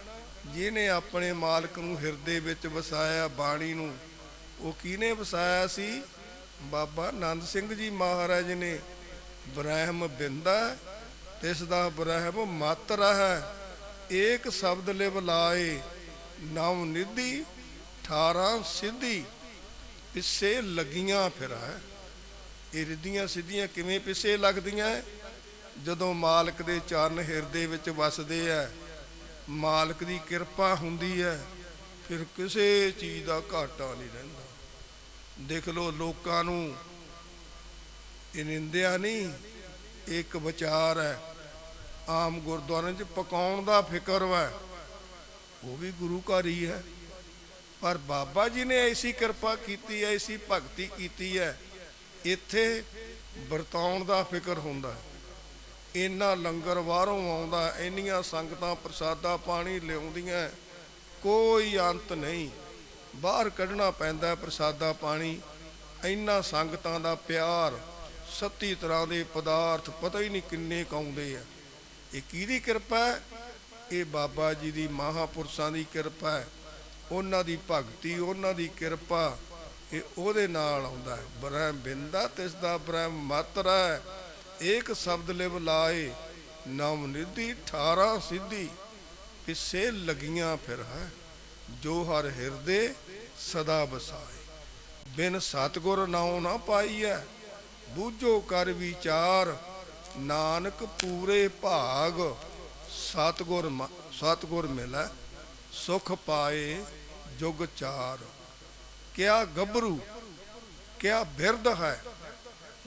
[SPEAKER 1] ਜਿਹਨੇ ਆਪਣੇ ਮਾਲਕ ਨੂੰ ਹਿਰਦੇ ਵਿੱਚ ਵਸਾਇਆ, ਬਾਣੀ ਨੂੰ। ਉਹ ਕਿਹਨੇ ਵਸਾਇਆ ਸੀ? ਬਾਬਾ ਆਨੰਦ ਸਿੰਘ ਜੀ ਮਹਾਰਾਜ ਨੇ। ਬ੍ਰਹਮ ਬਿੰਦਾ ਤਿਸ ਦਾ ਬ੍ਰਹਮ ਮਾਤਰ ਹੈ। ਏਕ ਸ਼ਬਦ ਲਿਵ ਲਾਏ, ਨਵ ਨਿਧੀ 18 ਸਿੱਧੀ। ਪਿੱਛੇ ਲੱਗੀਆਂ ਫਿਰ ਹੈ। ਇਹ ਰਿੱਧੀਆਂ ਸਿੱਧੀਆਂ ਕਿਵੇਂ ਪਿੱਛੇ ਲੱਗਦੀਆਂ? ਜਦੋਂ ਮਾਲਕ ਦੇ ਚਰਨ ਹਿਰਦੇ ਵਿੱਚ ਵਸਦੇ ਹੈ, ਮਾਲਕ ਦੀ ਕਿਰਪਾ ਹੁੰਦੀ ਹੈ, ਫਿਰ ਕਿਸੇ ਚੀਜ਼ ਦਾ ਘਾਟਾ ਨਹੀਂ ਰਹਿੰਦਾ। ਦੇਖ ਲਓ ਲੋਕਾਂ ਨੂੰ ਇਹ ਨਿੰਦਿਆ ਨਹੀਂ, ਇੱਕ ਵਿਚਾਰ ਹੈ। ਆਮ ਗੁਰਦੁਆਰਿਆਂ 'ਚ ਪਕਾਉਣ ਦਾ ਫਿਕਰ ਵਾ, ਉਹ ਵੀ ਗੁਰੂ ਘਰ ਹੀ ਹੈ। ਪਰ ਬਾਬਾ ਜੀ ਨੇ ਐਸੀ ਕਿਰਪਾ ਕੀਤੀ ਹੈ, ਐਸੀ ਭਗਤੀ ਕੀਤੀ ਹੈ, ਇੱਥੇ ਵਰਤਾਉਣ ਦਾ ਫਿਕਰ ਹੁੰਦਾ। ਇੰਨਾ ਲੰਗਰ ਬਾਹਰੋਂ ਆਉਂਦਾ, ਇੰਨੀਆਂ ਸੰਗਤਾਂ ਪ੍ਰਸਾਦਾ ਪਾਣੀ ਲਿਆਉਂਦੀਆਂ, ਕੋਈ ਅੰਤ ਨਹੀਂ। ਬਾਹਰ ਕੱਢਣਾ ਪੈਂਦਾ ਪ੍ਰਸਾਦਾ ਪਾਣੀ। ਇੰਨਾ ਸੰਗਤਾਂ ਦਾ ਪਿਆਰ, 37 ਤਰ੍ਹਾਂ ਦੇ ਪਦਾਰਥ, ਪਤਾ ਹੀ ਨਹੀਂ ਕਿੰਨੇ ਆਉਂਦੇ ਆ। ਇਹ ਕਿਹਦੀ ਕਿਰਪਾ ਹੈ? ਇਹ ਬਾਬਾ ਜੀ ਦੀ, ਮਹਾਪੁਰਸ਼ਾਂ ਦੀ ਕਿਰਪਾ ਹੈ। ਉਹਨਾਂ ਦੀ ਭਗਤੀ, ਉਹਨਾਂ ਦੀ ਕਿਰਪਾ, ਇਹ ਉਹਦੇ ਨਾਲ ਆਉਂਦਾ ਹੈ। ਬ੍ਰਹਮ ਬਿੰਦਾ ਤਿਸ ਦਾ ਬ੍ਰਹਮ ਮਾਤਰ ਹੈ। ਏਕ ਸ਼ਬਦ ਲਿਵ ਲਾਏ, ਨਵ ਨਿਧੀ 18 ਸਿੱਧੀ। ਪਿੱਛੇ ਲੱਗੀਆਂ ਫਿਰ ਹੈ, ਜੋ ਹਰ ਹਿਰਦੇ ਸਦਾ ਵਸਾਏ। ਬਿਨ ਸਤਿਗੁਰ ਨਾਉ ਨਾ ਪਾਈਐ, ਬੂਝੋ ਕਰ ਵਿਚਾਰ। ਨਾਨਕ ਪੂਰੇ ਭਾਗ, ਸਤਿਗੁਰ ਮਿਲੈ ਸੁਖ ਪਾਏ ਜੁਗ ਚਾਰ। ਕਿਆ ਗੱਭਰੂ ਕਿਆ ਬਿਰਧ ਹੈ,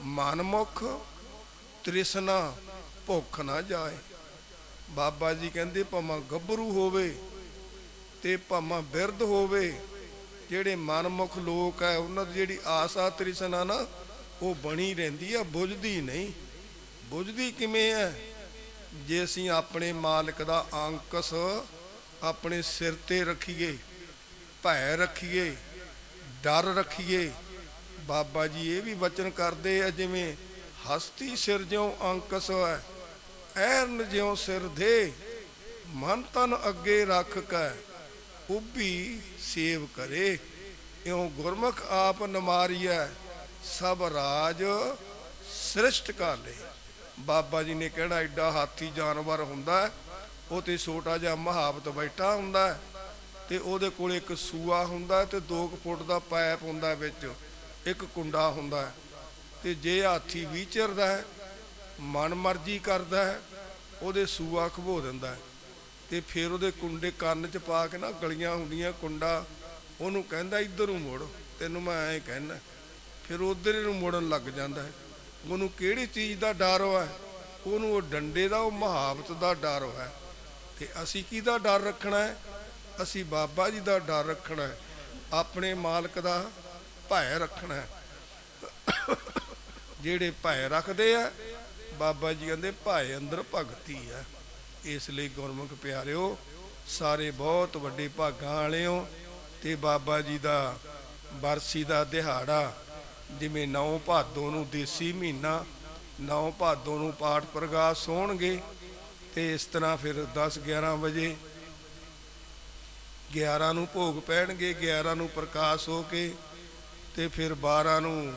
[SPEAKER 1] ਮਨਮੁਖ ਤ੍ਰਿਸ਼ਨਾ ਭੁੱਖ ਨਾ ਜਾਏ। ਬਾਬਾ ਜੀ ਕਹਿੰਦੇ ਭਾਵੇਂ ਗੱਭਰੂ ਹੋਵੇ ਤੇ ਭਾਵੇਂ ਬਿਰਧ ਹੋਵੇ, ਜਿਹੜੇ ਮਨਮੁਖ ਲੋਕ ਹੈ ਉਹਨਾਂ ਦੀ ਜਿਹੜੀ ਆਸਾ ਤ੍ਰਿਸ਼ਨਾ ਨਾ, ਉਹ ਬਣੀ ਰਹਿੰਦੀ ਆ, ਬੁਝਦੀ ਨਹੀਂ। ਬੁਝਦੀ ਕਿਵੇਂ ਹੈ? ਜੇ ਅਸੀਂ ਆਪਣੇ ਮਾਲਕ ਦਾ ਅੰਕਸ ਆਪਣੇ ਸਿਰ ਤੇ ਰੱਖੀਏ, ਭੈ ਰੱਖੀਏ, ਡਰ ਰੱਖੀਏ। ਬਾਬਾ ਜੀ ਇਹ ਵੀ ਵਚਨ ਕਰਦੇ ਆ, ਜਿਵੇਂ ਹਸਤੀ ਸਿਰ ਜਿਉ ਅੰਕਸ ਹੈ, ਐਰਨ ਜਿਉ ਸਿਰ ਦੇ। ਮਨ ਤਨ ਅੱਗੇ ਰੱਖ ਕੇ ਉਭੀ ਸੇਵ ਕਰੇ। ਇਉਂ ਗੁਰਮੁਖ ਆਪ ਨਮਾਰੀਐ, ਸਭ ਰਾਜ ਸ੍ਰਿਸ਼ਟ ਕਰ ਲੇ। ਬਾਬਾ ਜੀ ਨੇ ਕਿਹੜਾ ਐਡਾ ਹਾਥੀ ਜਾਨਵਰ ਹੁੰਦਾ, ਉਹ ਤੇ ਛੋਟਾ ਜਿਹਾ ਮਹਾਵਤ ਬੈਠਾ ਹੁੰਦਾ, ਤੇ ਉਹਦੇ ਕੋਲ ਇੱਕ ਸੂਆ ਹੁੰਦਾ ਤੇ 2 ਫੁੱਟ ਦਾ ਪਾਈਪ ਹੁੰਦਾ, ਵਿੱਚ ਇੱਕ ਕੁੰਡਾ ਹੁੰਦਾ। ਤੇ ਜੇ ਹਾਥੀ ਵਿਚਰਦਾ ਹੈ, ਮਨ ਮਰਜ਼ੀ ਕਰਦਾ ਹੈ, ਉਹਦੇ ਸੂਆ ਖਵੋ ਦਿੰਦਾ। ਤੇ ਫਿਰ ਉਹਦੇ ਕੁੰਡੇ ਕੰਨ 'ਚ ਪਾ ਕੇ ਨਾ, ਗਲੀਆਂ ਹੁੰਦੀਆਂ, ਕੁੰਡਾ, ਉਹਨੂੰ ਕਹਿੰਦਾ ਇੱਧਰ ਨੂੰ ਮੁੜ, ਤੈਨੂੰ ਮੈਂ ਐਂ ਕਹਿਣਾ। ਫਿਰ ਉੱਧਰ ਨੂੰ ਮੁੜਨ ਲੱਗ ਜਾਂਦਾ ਹੈ। ਉਹਨੂੰ ਕਿਹੜੀ ਚੀਜ਼ ਦਾ ਡਰ ਹੈ? ਉਹਨੂੰ ਉਹ ਡੰਡੇ ਦਾ, ਉਹ ਮਹਾਵਤ ਦਾ ਡਰ ਹੈ। ਤੇ ਅਸੀਂ ਕਿਹਦਾ ਡਰ ਰੱਖਣਾ ਹੈ? ਅਸੀਂ ਬਾਬਾ ਜੀ ਦਾ ਡਰ ਰੱਖਣਾ ਹੈ, ਆਪਣੇ ਮਾਲਕ ਦਾ ਭੈ ਰੱਖਣਾ ਹੈ। ਜਿਹੜੇ ਭੈ ਰੱਖਦੇ ਆ, ਬਾਬਾ ਜੀ ਕਹਿੰਦੇ ਭੈ ਅੰਦਰ ਭਗਤੀ ਹੈ। ਇਸ ਲਈ ਗੁਰਮੁਖ ਪਿਆਰਿਓ, ਸਾਰੇ ਬਹੁਤ ਵੱਡੇ ਭਾਗਾਂ ਵਾਲੇ ਹੋ। ਤੇ ਬਾਬਾ ਜੀ ਦਾ ਬਰਸੀ ਦਾ ਦਿਹਾੜਾ, ਜਿਵੇਂ 9 ਭਾਦੋਂ ਨੂੰ ਦੇਸੀ ਮਹੀਨਾ, 9 ਭਾਦੋਂ ਨੂੰ ਪਾਠ ਪ੍ਰਕਾਸ਼ ਹੋਣਗੇ। ਤੇ ਇਸ ਤਰ੍ਹਾਂ ਫਿਰ 10-11 ਵਜੇ 11 ਨੂੰ ਭੋਗ ਪੈਣਗੇ, 11 ਨੂੰ ਪ੍ਰਕਾਸ਼ ਹੋ ਕੇ, ਤੇ ਫਿਰ 12 ਨੂੰ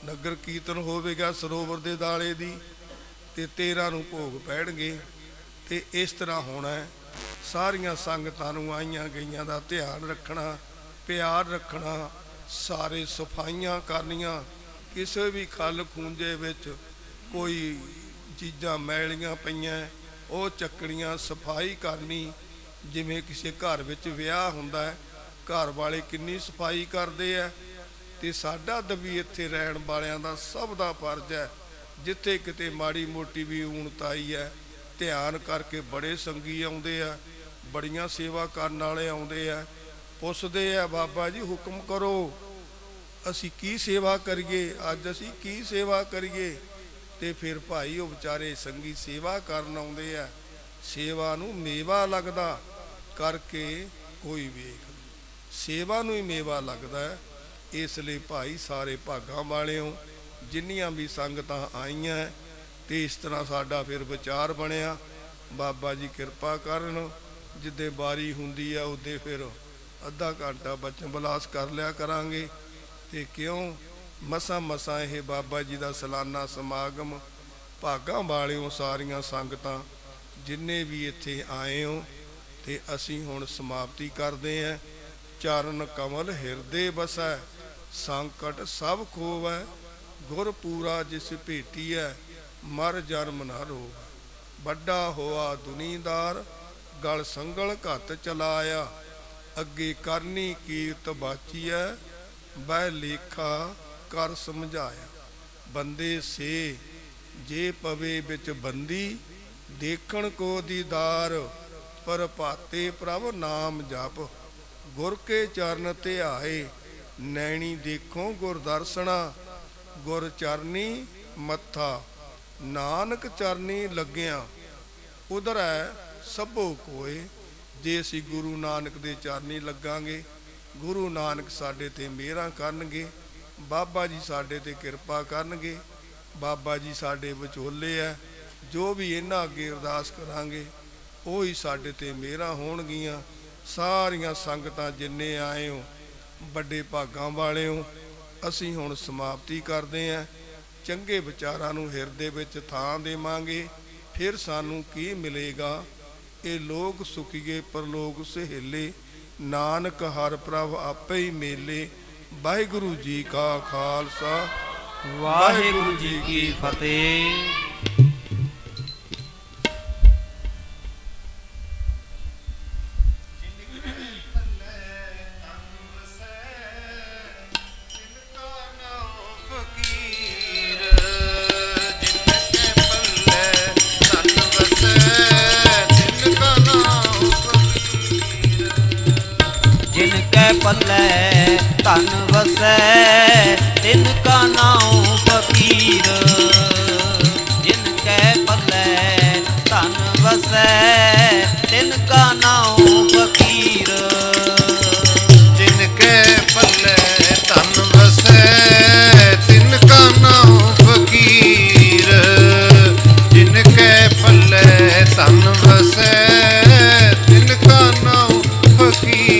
[SPEAKER 1] ਨਗਰ ਕੀਰਤਨ ਹੋਵੇਗਾ ਸਰੋਵਰ ਦੇ ਦਾਲੇ ਦੀ, ਤੇ 13 ਨੂੰ ਭੋਗ ਪੈਣਗੇ। ਤੇ ਇਸ ਤਰ੍ਹਾਂ ਹੋਣਾ। ਸਾਰੀਆਂ ਸੰਗਤਾਂ ਨੂੰ ਆਈਆਂ ਗਈਆਂ ਦਾ ਧਿਆਨ ਰੱਖਣਾ, ਪਿਆਰ ਰੱਖਣਾ, ਸਾਰੇ ਸਫਾਈਆਂ ਕਰਨੀਆਂ। ਕਿਸੇ ਵੀ ਖੱਲ ਖੂੰਜੇ ਵਿੱਚ ਕੋਈ ਚੀਜ਼ਾਂ ਮੈਲੀਆਂ ਪਈਆਂ, ਉਹ ਚੱਕਣੀਆਂ, ਸਫਾਈ ਕਰਨੀ। ਜਿਵੇਂ ਕਿਸੇ ਘਰ ਵਿੱਚ ਵਿਆਹ ਹੁੰਦਾ ਹੈ, ਘਰ ਵਾਲੇ ਕਿੰਨੀ ਸਫਾਈ ਕਰਦੇ ਆ। ਤੇ ਸਾਡਾ ਵੀ ਇੱਥੇ ਰਹਿਣ ਵਾਲਿਆਂ ਦਾ ਸਭ ਦਾ ਫਰਜ਼ ਹੈ, ਜਿੱਥੇ ਕਿਤੇ ਮਾੜੀ ਮੋਟੀ ਵੀ ਊਣਤ ਆਈ ਹੈ, ਧਿਆਨ ਕਰਕੇ। ਬੜੇ ਸੰਗੀ ਆਉਂਦੇ ਆ, ਬੜੀਆਂ ਸੇਵਾ ਕਰਨ ਵਾਲੇ ਆਉਂਦੇ ਆ, ਪੁੱਛਦੇ ਆ ਬਾਬਾ ਜੀ ਹੁਕਮ ਕਰੋ, ਅਸੀਂ ਕੀ ਸੇਵਾ ਕਰੀਏ, ਅੱਜ ਅਸੀਂ ਕੀ ਸੇਵਾ ਕਰੀਏ। ਤੇ ਫਿਰ ਭਾਈ ਉਹ ਵਿਚਾਰੇ ਸੰਗੀ ਸੇਵਾ ਕਰਨ ਆਉਂਦੇ ਆ, ਸੇਵਾ ਨੂੰ ਮੇਵਾ ਲੱਗਦਾ ਕਰਕੇ ਕੋਈ ਵੇਖ, ਸੇਵਾ ਨੂੰ ਹੀ ਮੇਵਾ ਲੱਗਦਾ। ਇਸ ਲਈ ਭਾਈ ਸਾਰੇ ਭਾਗਾਂ ਵਾਲਿਓ ਜਿੰਨੀਆਂ ਵੀ ਸੰਗਤਾਂ ਆਈਆਂ, ਤੇ ਇਸ ਤਰ੍ਹਾਂ ਸਾਡਾ ਫਿਰ ਵਿਚਾਰ ਬਣਿਆ। ਬਾਬਾ ਜੀ ਕਿਰਪਾ ਕਰਨ, ਜਿੱਦੇ ਵਾਰੀ ਹੁੰਦੀ ਆ ਉਹਦੇ ਫਿਰ ਅੱਧਾ ਘੰਟਾ ਬਚਨ ਬਲਾਸ ਕਰ ਲਿਆ ਕਰਾਂਗੇ। ਤੇ ਕਿਉਂ ਮਸਾਂ ਇਹ ਬਾਬਾ ਜੀ ਦਾ ਸਾਲਾਨਾ ਸਮਾਗਮ, ਭਾਗਾਂ ਵਾਲਿਓ ਸਾਰੀਆਂ ਸੰਗਤਾਂ ਜਿੰਨੇ ਵੀ ਇੱਥੇ ਆਏ ਹੋ, ਤੇ ਅਸੀਂ ਹੁਣ ਸਮਾਪਤੀ ਕਰਦੇ ਹਾਂ। ਚਰਨ ਕਮਲ ਹਿਰਦੇ ਵਸੈ, ਸੰਕਟ ਸਭ ਖੋਵੈ, ਗੁਰ ਪੂਰਾ ਜਿਸ ਭੇਟੀਐ, ਮਰ ਜਨਮ ਨਾ ਰੋਵੈ। ਵੱਡਾ ਹੋਆ ਦੁਨੀਦਾਰ, ਗਲ ਸੰਗਲ ਘੱਤ ਚਲਾਇਆ, ਅੱਗੇ ਕਰਨੀ ਕੀਰਤ ਬਾਚੀਐ, ਬਹਿ ਲੇਖਾ ਕਰ ਸਮਝਾਇਆ। ਬੰਦੇ ਸੇ ਜੇ ਪਵੇ ਵਿੱਚ ਬੰਦੀ, ਦੇਖਣ ਕੋ ਦੀਦਾਰ, ਪਰ ਭਾਤੇ ਪ੍ਰਭ ਨਾਮ ਜਪ, ਗੁਰ ਕੇ ਚਰਨ ਧਿਆਏ, ਨੈਣੀ ਦੇਖੋ ਗੁਰ ਦਰਸ਼ਨਾ, ਗੁਰ ਚਰਨੀ ਮੱਥਾ, ਨਾਨਕ ਚਰਨੀ ਲੱਗਿਆ, ਉਧਰੈ ਸਭੋ ਕੋਏ। ਜੇ ਅਸੀਂ ਗੁਰੂ ਨਾਨਕ ਦੇ ਚਰਨੀ ਲੱਗਾਂਗੇ, ਗੁਰੂ ਨਾਨਕ ਸਾਡੇ ਤੇ ਮਿਹਰਾਂ ਕਰਨਗੇ, ਬਾਬਾ ਜੀ ਸਾਡੇ ਤੇ ਕਿਰਪਾ ਕਰਨਗੇ। ਬਾਬਾ ਜੀ ਸਾਡੇ ਵਿਚੋਲੇ ਆ, ਜੋ ਵੀ ਇਹਨਾਂ ਅੱਗੇ ਅਰਦਾਸ ਕਰਾਂਗੇ ਉਹੀ ਸਾਡੇ ਤੇ ਮਿਹਰਾਂ ਹੋਣਗੀਆਂ। ਸਾਰੀਆਂ ਸੰਗਤਾਂ ਜਿੰਨੇ ਆਏ ਹੋ ਵੱਡੇ ਭਾਗਾਂ ਵਾਲਿਓ, ਅਸੀਂ ਹੁਣ ਸਮਾਪਤੀ ਕਰਦੇ ਹਾਂ। ਚੰਗੇ ਵਿਚਾਰਾਂ ਨੂੰ ਹਿਰਦੇ ਵਿੱਚ ਥਾਂ ਦੇਵਾਂਗੇ, ਫਿਰ ਸਾਨੂੰ ਕੀ ਮਿਲੇਗਾ। ਇਹ ਲੋਕ ਸੁਖੀਏ ਪਰਲੋਕ ਸਹੇਲੇ, ਨਾਨਕ ਹਰ ਪ੍ਰਭ ਆਪੇ ਹੀ ਮੇਲੇ। ਵਾਹਿਗੁਰੂ ਜੀ ਕਾ ਖਾਲਸਾ, ਵਾਹਿਗੁਰੂ ਜੀ ਕੀ ਫਤਿਹ।
[SPEAKER 2] ਪੱਲੇ ਧਨ ਵਸੈ, ਤਿਨ ਕਾ ਨਾਉ ਫਕੀਰ। ਜਿਨ ਕੈ ਪੱਲੇ ਧਨ ਵਸੈ, ਤਿਨ ਕਾ ਨਾਉ ਫਕੀਰ।
[SPEAKER 3] ਜਿਨ ਕੈ ਪੱਲੇ ਧਨ ਵਸੈ, ਤਿਨ ਕਾ ਨਾਉ ਫਕੀਰ। ਜਿਨ ਕੈ ਪੱਲੇ ਧਨ ਵਸੈ, ਤਿਨ ਕਾ ਨਾਉ ਫਕੀਰ।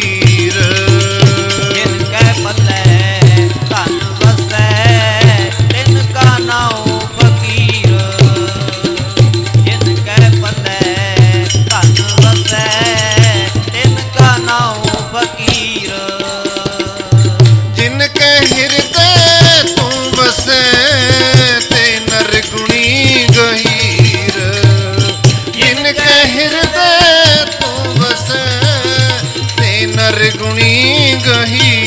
[SPEAKER 3] ਗੁਣੀ ਗਹੀ